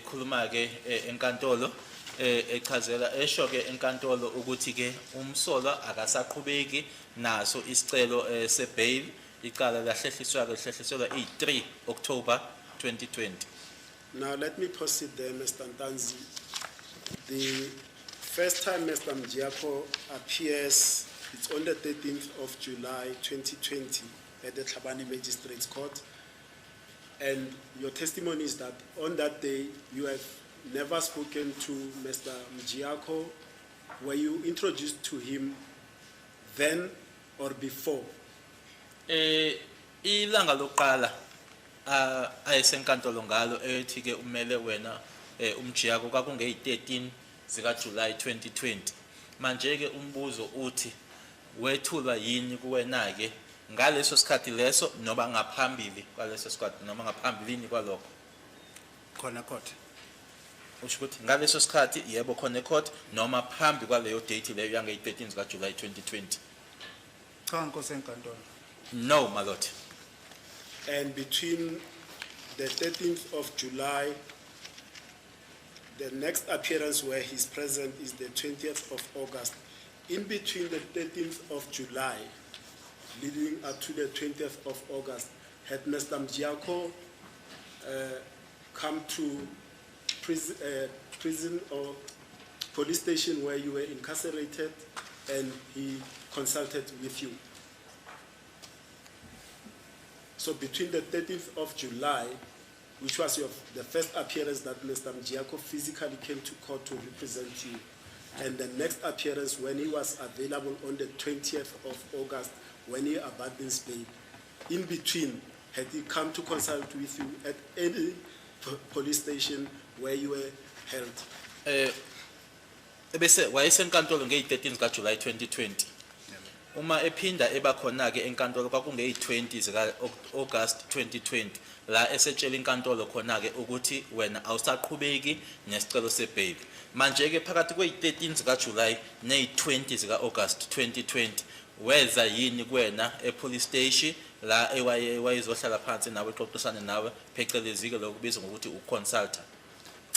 khuluma-ke enkantolo echazela esho-ke enkantolo ukuthi-ke umsolwa akasaqhubeki naso isicelo sebail icala lahlehliswa-ke lihlehliselwa i-3 October 2020. Now let me proceed there, Mr. Ntanzi. The first time Mr. Mjiako appears, it's on the 13th of July 2020 at the Tlhabane Magistrates Court. And your testimony is that on that day you have never spoken to Mr. Mjiako. Were you introduced to him then or before? Ilanga lokuqala ayesenkantolo ngalo ethi ke umele wena umjiyako kwakungeyi-13 zikaJuly 2020. Manje ke umbuzo uthi wethulwa yini kuwena ke ngaleso sikhathi leso noma ngaphambili kwaleso sikhathi noma ngaphambilini kwalokho? khona court. Usho ukuthi ngaleso sikhathi yebo khona ecourt noma phambi kwaleyo date leyo yangeyi-13 zikaJuly 2020? Cha Nkosi enkantolo. No, my lord. And between the 13th of July, the next appearance where he's present is the 20th of August. In between the 13th of July, leading up to the 20th of August, had Mr. Mjiyako come to prison or police station where you were incarcerated and he consulted with you? So between the 13th of July, which was the first appearance that Mr. Mjiyako physically came to court to represent you, and the next appearance when he was available on the 20th of August when he abandons bail, in between, had he come to consult with you at any police station where you were held? Ebese wayesenkantolo ngeyi-13 zikaJuly 2020. Uma ephinda eba khona ke enkantolo kwakungeyi-20 zika-August 2020 la esetshela inkantolo khona ke ukuthi wena awusaqhubeki nesicelo sebail. Manje ke phakathi kweyi-13 zikaJuly neyi-20 zika-August 2020 weza yini kuwena epolice station la wayezohlala phansi nawe exoxisane nawe phecelezi ke lokubizwa ngokuthi uconsultor?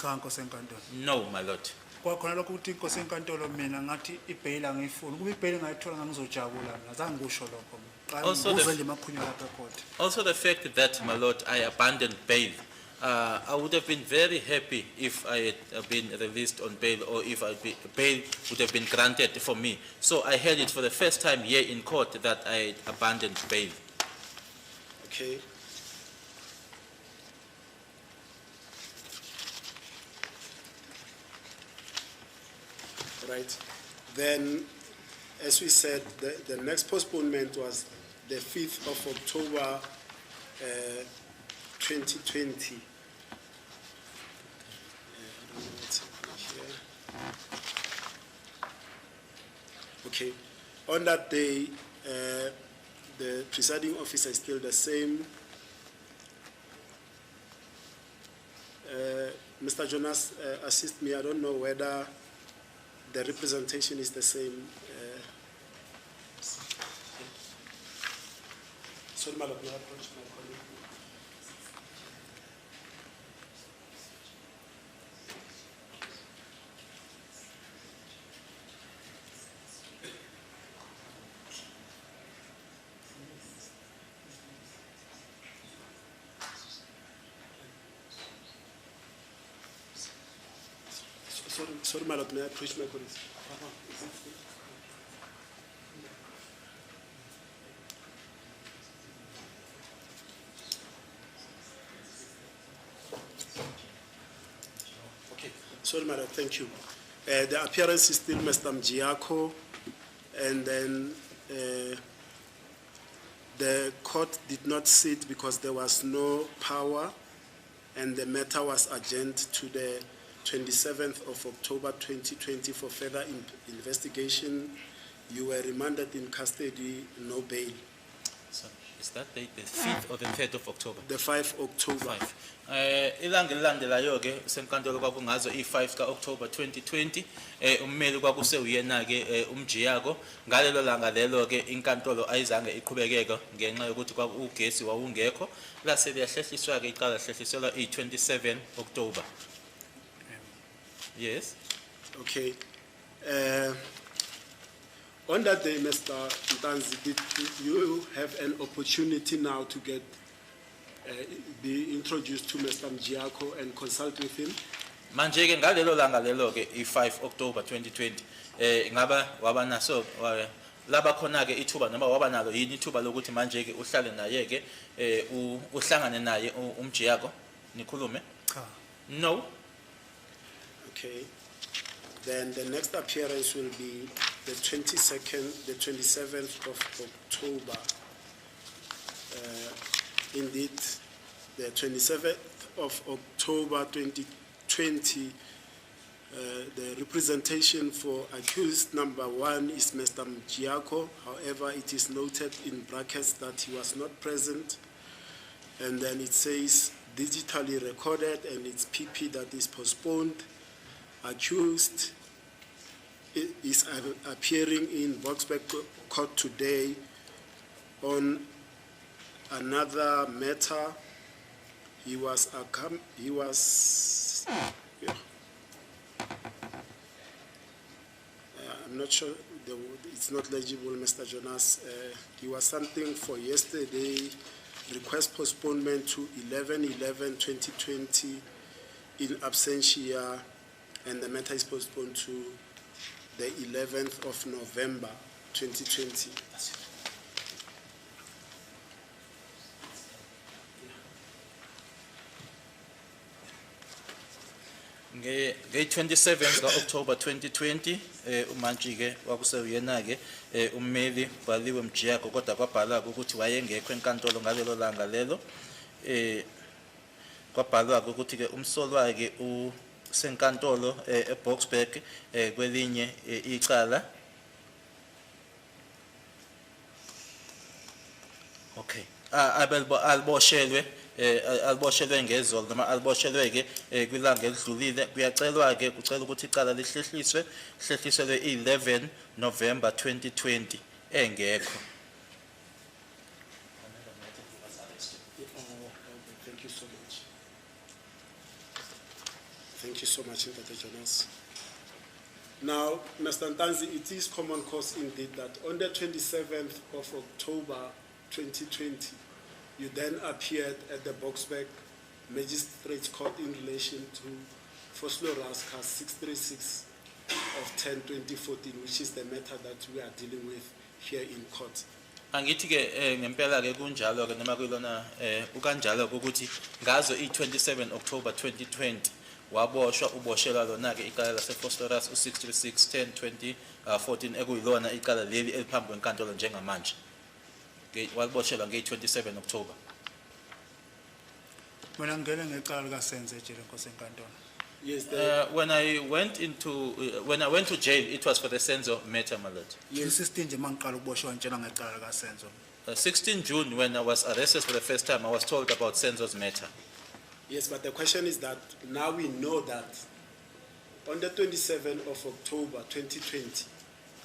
Cha Nkosi enkantolo. No, my lord. Kwakhona lokho ukuthi Nkosi enkantolo mina ngathi ibail angiyifuni. Kuba ibail ngayithola ngangizojabula mina. Azange ngisho lokho mina. Also Ngizwe nje makhulunywa lapha court. Also the fact that, my lord, I abandoned bail. I would have been very happy if I had been released on bail or if bail would have been granted for me. So I heard it for the first time here in court that I abandoned bail. Okay. Right. Then, as we said, the next postponement was the 5th of October 2020. I don't know what's happening here. Okay. On that day, the presiding officer is still the same. Mr. Jonas, assist me. I don't know whether the representation is the same. Sorry, my lord, may I approach my colleague? Sorry, my lord, may I approach my colleagues? Okay, sorry, my lord, thank you. The appearance is still Mr. Mjiyako, and then the court did not sit because there was no power, and the matter was adjourned to the 27th of October 2020 for further investigation. You were remanded in custody, no bail. So is that date the 5th or the 3rd of October? The 5th October. 5. Ilanga elilandelayo ke senkantolo kwakungazo i-5 ka-October 2020 ummeli kwakusewuyena ke uMjiyako. Ngalelo langa lelo ke inkantolo ayizange iqhubekeke ngenxa yokuthi ugesi wawungekho lase liyahlehliswa ke iqala hlehliselwa i-27 October. Yes. Okay. On that day, Mr. Ntanzi, did you have an opportunity now to be introduced to Mr. Mjiyako and consult with him? Manje ke ngalelo langa lelo ke i-5 October 2020 ngaba wabanaso laba khona ke ithuba noma wabanalo yini ithuba lokuthi manje ke uhlale naye ke uhlangane naye uMjiyako nikhulume? Cha. No. Okay. Then the next appearance will be the 27th of October. Indeed, the 27th of October 2020, the representation for accused number 1 is Mr. Mjiako. However, it is noted in brackets that he was not present. And then it says digitally recorded, and it's PP that is postponed. Accused is appearing in Boksburg Court today on another matter. I'm not sure, it's not legible, Mr. Jonas. He was something for yesterday, request postponement to 11/11/2020 in absentia, and the matter is postponed to the 11th of November 2020. Nge-27 ka-October 2020 umantshi ke kwakuseyena ke ummeli Baliwe Mjiako, kodwa kwabhalwa ukuthi wayengekho enkantolo ngalelo langa lelo. Kwabhalwa ukuthi ke umsolwa ke usenkantolo eBoksburg kwelinye icala. Okay, alboshelwe ngezolo noma alboshelwe ke kwilanga elidlulile. Kuyacelwa ke kucela ukuthi icala lihlehliswe 11 November 2020 engekho. Thank you so much. Thank you so much, Dr. Jonas. Now, Mr. Ntanzi, it is common cause indeed that on the 27th of October 2020, you then appeared at the Boksburg Magistrates Court in relation to Fosloras case 636 of 10/2014, which is the matter that we are dealing with here in court. Angithi ke ngempela ke kunjalo ke noma kuyilona ukanjalo ukuthi ngazo i27 October 2020 waboshwa uboshelwa lona ke icala laseFosloras u636 10/2014 ekuyilona icala leli eliphambi kwenkantolo njengamanje. Waliboshelwa nge27 October. Mina ngene ngecala likasenze nje lenkosi enkantolo. Yes, When I went to jail, it was for the Senzo matter, my lord. Yes, 16 nje mangiqala ukuboshwa ngitshela ngecala likasenzo. 16 June, when I was arrested for the first time, I was told about Senzo's matter. yes, but the question is that now we know that on the 27th of October 2020,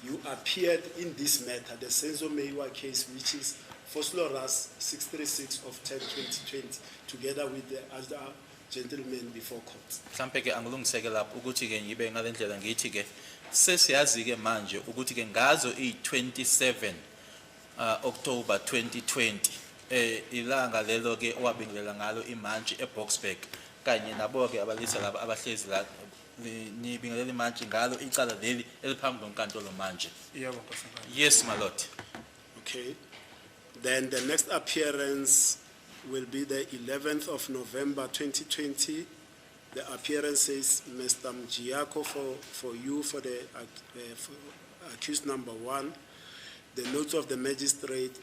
you appeared in this matter, the Senzo Meiwa case, which is Fosloras 636 of 10/2020, together with the other gentlemen before court. Mhlambe ke angilungiseke lapho ukuthi ke ngibe ngalendlela ngithi ke sesiyazi ke manje ukuthi ke ngazo i27 October 2020 ilanga lelo ke owabingelela ngalo imantshi eBoksburg kanye nabo ke abalisa laba abahlezi la nibingelela imantshi ngalo icala leli eliphambi kwenkantolo manje. Yebo nkosi enkantolo. Yes, my lord. Okay. Then the next appearance will be the 11th of November 2020. The appearance is Mr. Mjiako for you for the for accused number 1. The notes of the magistrate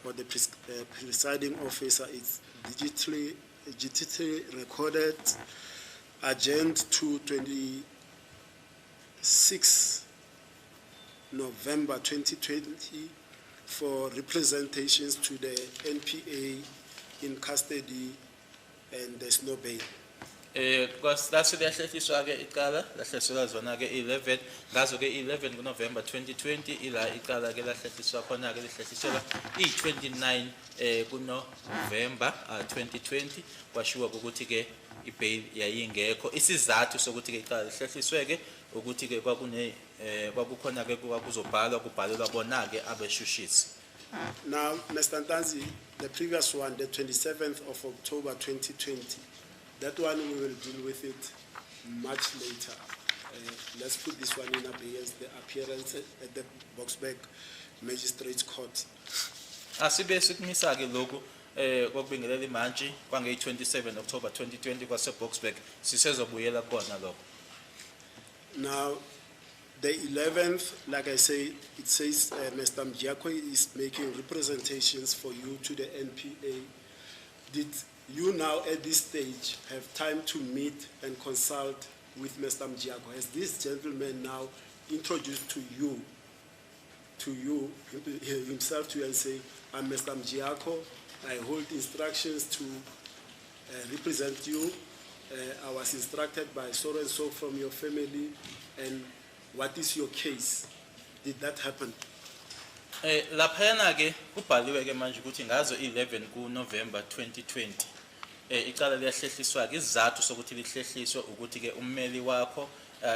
or the presiding officer is digitally recorded. Agenda to 26 November 2020 for representations to the NPA in custody, and there's no bail. Lase liyahlehiswa ke icala lahlehiswa zona ke 11 ngazo ke 11 November 2020 ila icala ke lahlehiswa khona ke lihlehiswa i29 kuNovember 2020 kwashiwa ukuthi ke ibail yayingekho. Isizathu sokuthi ke icala lihlehiswe ke ukuthi ke kwakukhona ke kuzobhalwa kubhalelwa bona ke abeshushisi. Now, Mr. Ntanzi, the previous one, the 27th of October 2020, that one we will deal with it much later. Let's put this one in abeyance, the appearance at the Boksburg Magistrates Court. Asibe sikumisa ke lokhu kokubingelela imantshi kwange 27 October 2020 kwaseBoksburg sisezobuyela khona lokho. Now, the 11th, like I say, it says Mr. Mjiako is making representations for you to the NPA. Did you now at this stage have time to meet and consult with Mr. Mjiako. Has this gentleman now introduced to you himself to you and say, I'm Mr. Mjiako, I hold instructions to represent you. I was instructed by so and so from your family, and what is your case? Did that happen? Laphayana ke kubhaliwe ke manje ukuthi ngazo 11 kuNovember 2020 icala liyahlehliswa ke isizathu sokuthi lihlehliswe ukuthi ke ummeli wakho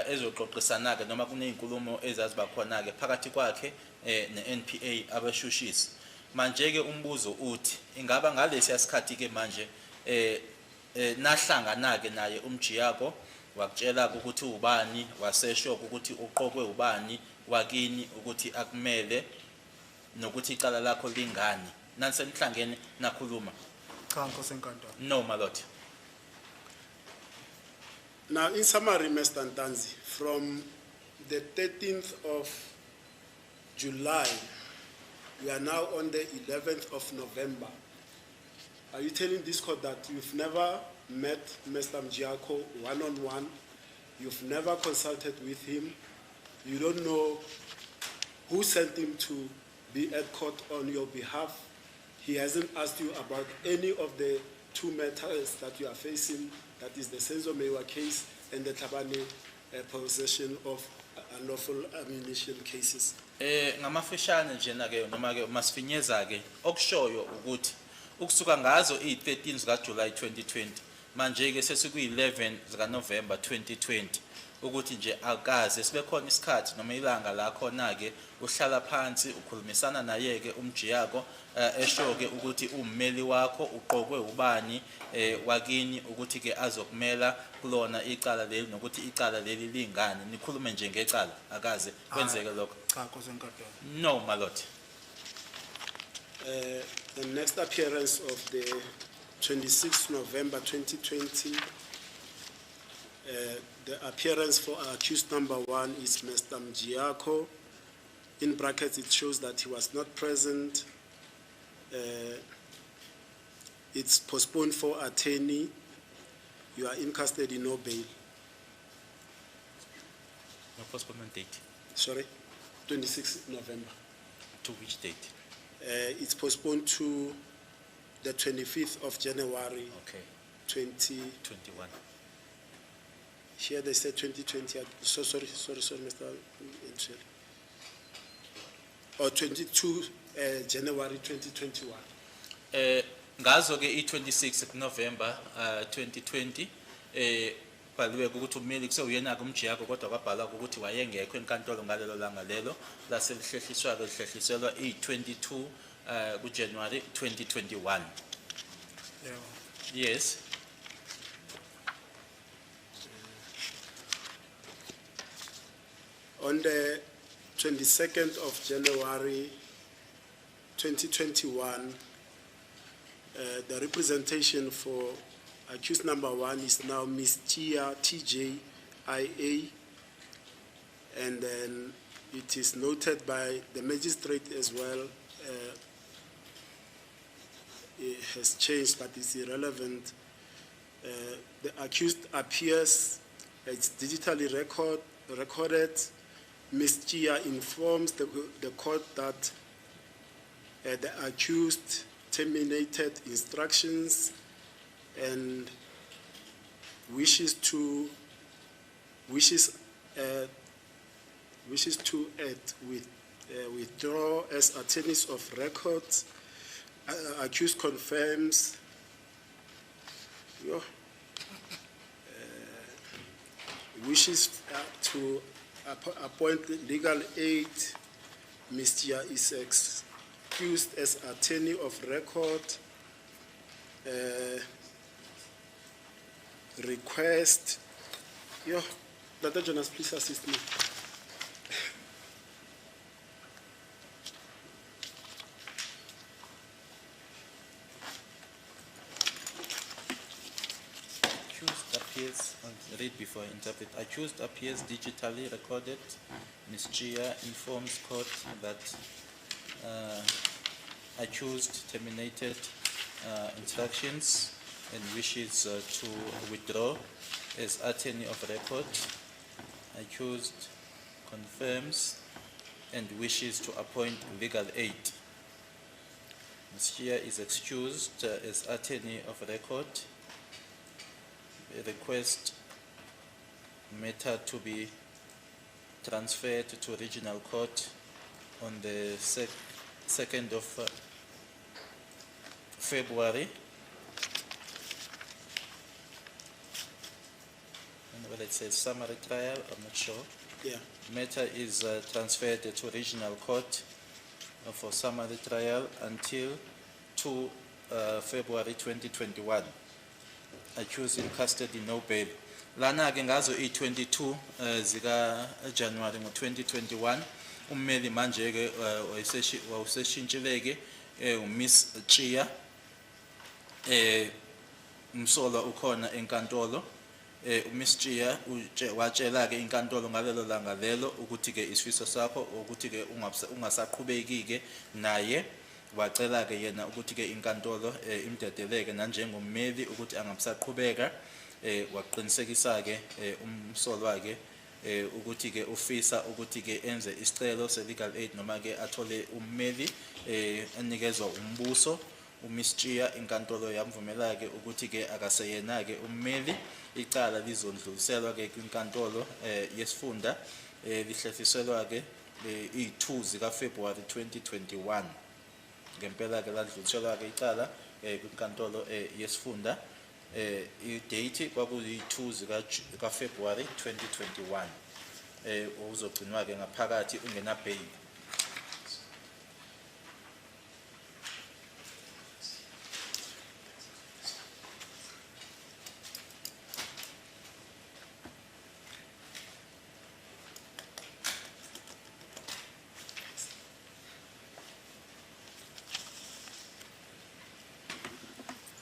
ezoxoxisana ke noma kunezinkulumo ezaziba khona ke phakathi kwakhe neNPA abashushisi manje ke umbuzo uthi ingaba ngalesi yasikhathi ke manje nahlangana ke naye uMjiyako wakutshela ukuthi ubani wasesho ukuthi uqokwe ubani wakini ukuthi akumele nokuthi icala lakho lingani nanisenihlangene nakhuluma Cha Nkosi enkantolo. no my lord. Now, in summary, Mr. Ntanzi, from the 13th of July, we are now on the 11th of November. Are you telling this court that you've never met Mr. Mjiako one-on-one? You've never consulted with him? You don't know who sent him to be at court on your behalf? He hasn't asked you about any of the two matters that you are facing, that is the Senzo Mewa case and the Tabane possession of unlawful ammunition cases. Ngamafishane njena ke noma ke masifinyeza ke okushoyo ukuthi ukusuka ngazo i13 zika July 2020 manje ke sesikuyi11 zika November 2020 ukuthi nje akaze sibe khona isikhathi noma ilanga la khona ke uhlala phansi ukhulumisana naye ke uMjiyako eshoke ukuthi ummeli wakho uqokwe ubani wakini ukuthi ke azokumela kulona icala leli nokuthi icala leli lingani nikhulume nje ngecala akaze kwenzeke lokho. Cha Nkosi enkantolo. No my lord. The next appearance of the 26th November 2020, the appearance for accused number 1 is Mr. Mjiako. In brackets, it shows that he was not present. It's postponed for attorney. You are in custody, no bail. No postponement date. Sorry, 26th November. To which date? It's postponed to the 25th of January Okay. 2021. 21. Here they said 2020. Sorry, Mr. Nchele. Or 22 January 2021. Ngazo ke i26 November 2020 bhaliwe ukuthi ummeli kuseyena ke uMjiyako kodwa kwabhala ukuthi wayengekho enkantolo ngalelo langa lelo laselihlehiswa ke lihlehiselwa i22 kuJanuary 2021. Yebo. Yes. On the 22nd of January 2021, the representation for accused number 1 is now Ms. Tia TJIA, and then it is noted by the magistrate as well. It has changed, but it's irrelevant. The accused appears, it's digitally recorded. Ms. Chia informs the court that the accused terminated instructions and wishes to withdraw as attorneys of record. Accused confirms wishes to appoint legal aid. Ms. Chia is excused as attorney of record. Request. Dr. Jonas, please assist me. Accused appears, I'll read before I interpret. Accused appears digitally recorded. Ms. Chia informs court that accused terminated instructions and wishes to withdraw as attorney of record. Accused confirms and wishes to appoint legal aid. Ms. Chia is excused as attorney of record. A request matter to be transferred to regional court on the 2nd of February. And whether it says summary trial, I'm not sure. Yeah. Matter is transferred to regional court for summary trial until 2 February 2021. Accused in custody, no bail. Lana ke ngazo i-22 zika January ngo 2021 ummeli manje ke wawuseshintshileke uMiss Chia umsolwa ukhona enkantolo. uMiss Chia watshela ke inkantolo ngalelo langa lelo ukuthi ke isifiso sakho ukuthi ke ungasaqhubeki ke naye, wacela ke yena ukuthi ke inkantolo imdedeleke nanjengommeli ukuthi angabisaqhubeka. Waqinisekisa ke umsolwa ke ukuthi ke ufisa ukuthi ke enze isicelo se legal aid noma ke athole ummeli anikezwa umbuso. uMiss Chia inkantolo yamvumela ke ukuthi ke akaseyena ke ummeli, icala lizondluliselwa ke kwinkantolo yesifunda lihlehliselwa ke i-2 zika February 2021. Ngempela ke ladluliselwa ke icala kwinkantolo yesifunda i-date kwakuyi-2 zika February 2021. Uzogcinwa ke ngaphakathi ungena bail.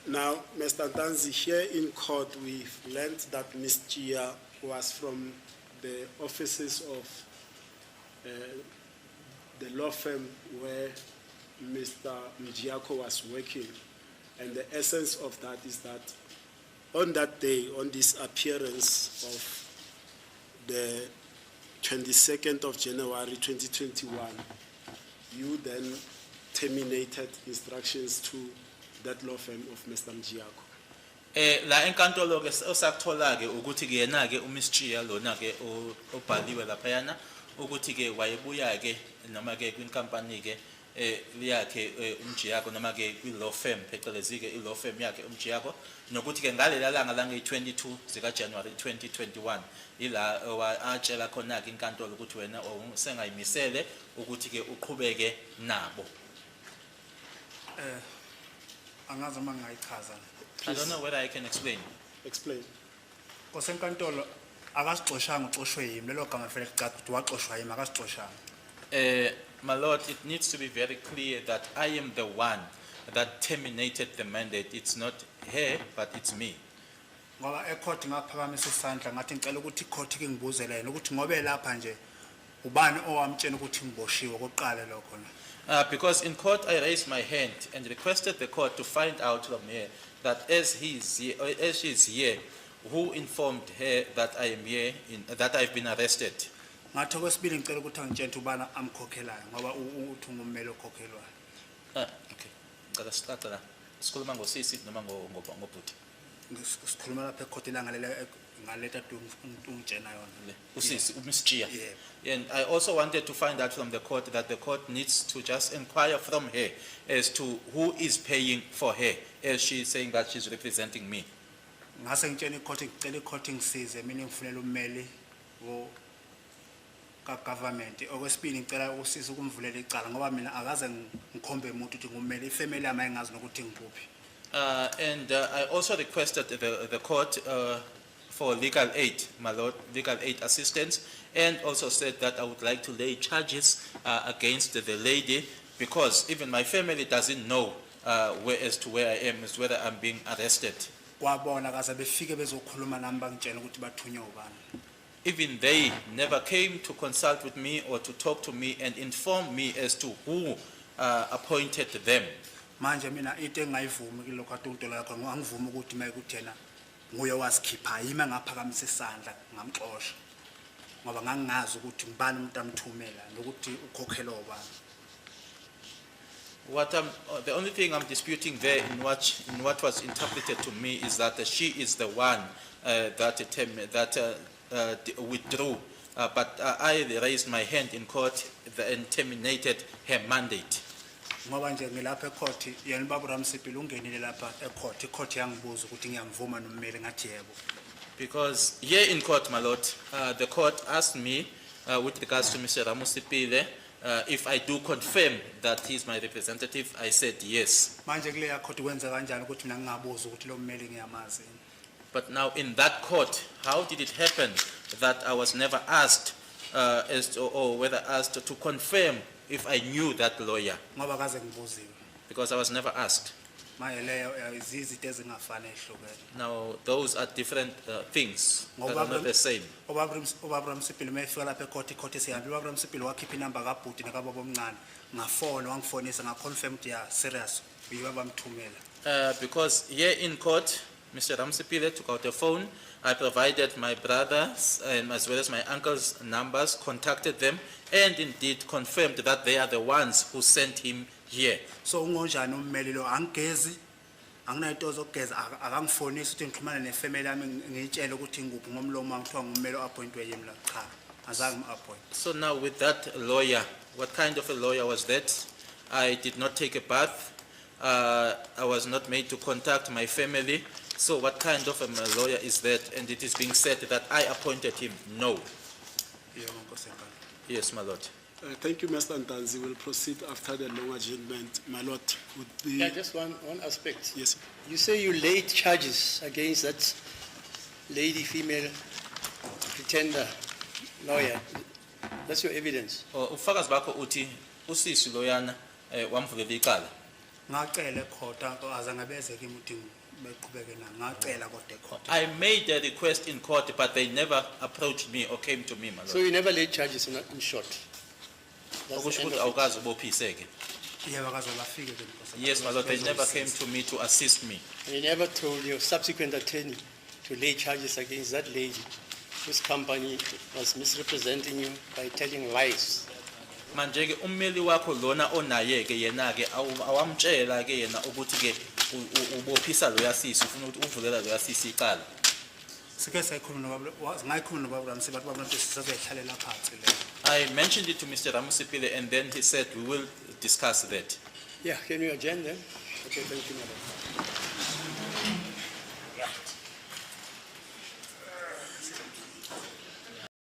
Now, Mr. Danzi, here in court, we've learned that Ms. Chia was from the offices of the law firm where Mr. Mjiako was working. And the essence of that is that on that day, on this appearance of the 22nd of January 2021, you then terminated instructions to that law firm of Mr. Mjiako. La enkantolo ke osakuthola ke ukuthi ke yena ke uMiss Chia lona ke obhaliwe lapha yana ukuthi ke wayebuya ke noma ke kwinkampani ke liyakhe uMjiako noma ke kwi-law firm phecelezi ke i-law firm yakhe uMjiako, nokuthi ke ngalela langa lange-22 zika January 2021 ila atshela khona ke inkantolo ukuthi wena usengayimisele ukuthi ke uqhubeke nabo. Angazi uma ngingayichaza. I don't know whether I can explain. Explain. Kosenkantolo akasixoshanga uxoshwe yimi, lelo gama vele licaca ukuthi waxoshwa yimi, akasixoshanga. My Lord, it needs to be very clear that I am the one that terminated the mandate. It's not her, but it's me. Ngoba ecourt ngaphakamisa isandla ngathi ngicela ukuthi icourt ke ngibuzele yena ukuthi ngobe lapha nje ubani owamtshela ukuthi ngiboshiwe koqala lokho na. Because in court I raised my hand and requested the court to find out from her that as she is here, who informed her that I am here, that I've been arrested. Ngathi kwesibili ngicela ukuthi angitshele ubana amkhokhelayo ngoba uthi ngummeli okhokhelwayo. Okay. Ngicela siqaqa la. Sikhuluma ngosisi noma ngobhuti. Sikhuluma lapha ecourt ilanga ngaleta ungitshena yona. Usisi uMiss Chia. Yeah. And I also wanted to find out from the court that the court needs to just inquire from her as to who is paying for her, as she is saying that she's representing me. Ngase ngitshela icourt ngicela icourt ngisize mina ngifunela ummeli ka-government. Okwesibili ngicela usisi ukumvulela icala ngoba mina akaze ngikhombe umuntu ukuthi ngummeli, ifamily yami ayingazi nokuthi ngikuphi. And I also requested the court for legal aid, my Lord, legal aid assistance, and also said that I would like to lay charges against the lady because even my family doesn't know as to where I am, as whether I'm being arrested. Kwabona kaze befike bezokhuluma nami bangitshela ukuthi bathunywe ubani. Even they never came to consult with me or to talk to me and inform me as to who appointed them. manje mina into engayivumi kulokho kade uNtola yakho angivumi ukuthi mayekuthi yena nguye wasikhipha yimi ngaphakamisa isandla ngamxosha ngoba ngangingazi ukuthi ngibani umuntu amthumela nokuthi ukhokhela obani. The only thing I'm disputing there in what was interpreted to me is that she is the one that withdrew, but I raised my hand in court and terminated her mandate. Ngoba nje ngilapha ecourt yena ubaba Ramsipile ungenile lapha ecourt icourt yangibuza ukuthi ngiyamvuma nommeli ngathi yebo. Because here in court, my lord, the court asked me with regards to Mr. Ramusipile if I do confirm that he is my representative. I said yes. Manje kuleya court kwenza kanjani ukuthi mina ngingabuza ukuthi lo mmeli ngiyamazi. But now in that court, how did it happen that I was never asked or whether asked to confirm if I knew that lawyer? Ngoba kaze ngibuziwe. Because I was never asked. Manje leyo izinto ezingafani ehlukene. Now those are different things that are not the same. Ubaba Ramsipile mayefika lapha ecourt icourt esihambile ubaba Ramsipile wakhipha inamba kaBhuti nakababa omncane ngafona wangifonisa ngaconfirm ukuthi ya serious uyiba bamthumela. Because here in court, Mr. Ramsipile took out a phone. I provided my brothers and as well as my uncle's numbers, contacted them, and indeed confirmed that they are the ones who sent him here. So ungonjani ummeli lo angigezi anginayinto zokugeza akangifonisa ukuthi ngixhumane nefamily yami ngitshele ukuthi ngikuphi ngomlomo ngithiwa ngummeli appointwe yimi la cha azange appoint. So now with that lawyer, what kind of a lawyer was that? I did not take a bath. I was not made to contact my family. So what kind of a lawyer is that? And it is being said that I appointed him. No. Yes, my lord. Thank you, Mr. Ntanzi. We'll proceed after the long adjournment. My lord, would the... Yeah, just one aspect. Yes, sir. You say you laid charges against that lady, female pretender lawyer. That's your evidence. Ufakazi bakho uthi usisi loyana wamvulela icala. Ngacela ecourt azange beze kimi ukuthi beqhubeke na ngacela kodwa ecourt. I made a request in court, but they never approached me or came to me, my lord. So you never laid charges in short? That's the Okusho end ukuthi of it. awukazi ubophiseke. Yebo akaze bafike ke Nkosi. Yes, my lord, they never came to me to assist me. And you never told your subsequent attorney to lay charges against that lady whose company was misrepresenting you by telling lies. Manje ke ummeli wakho lona onaye ke yena ke awamtshela ke yena ukuthi ke ubophisa lo yasisi ufuna ukuthi uvulela lo yasisi icala. Sike sayikhuluma nobaba ngayikhuluma nobaba Ramsipile bathi baba sizoyihlalela phansi le. I mentioned it to Mr. Ramusipile and then he said we will discuss that. Yeah, can you adjourn then? Okay, thank you, madam.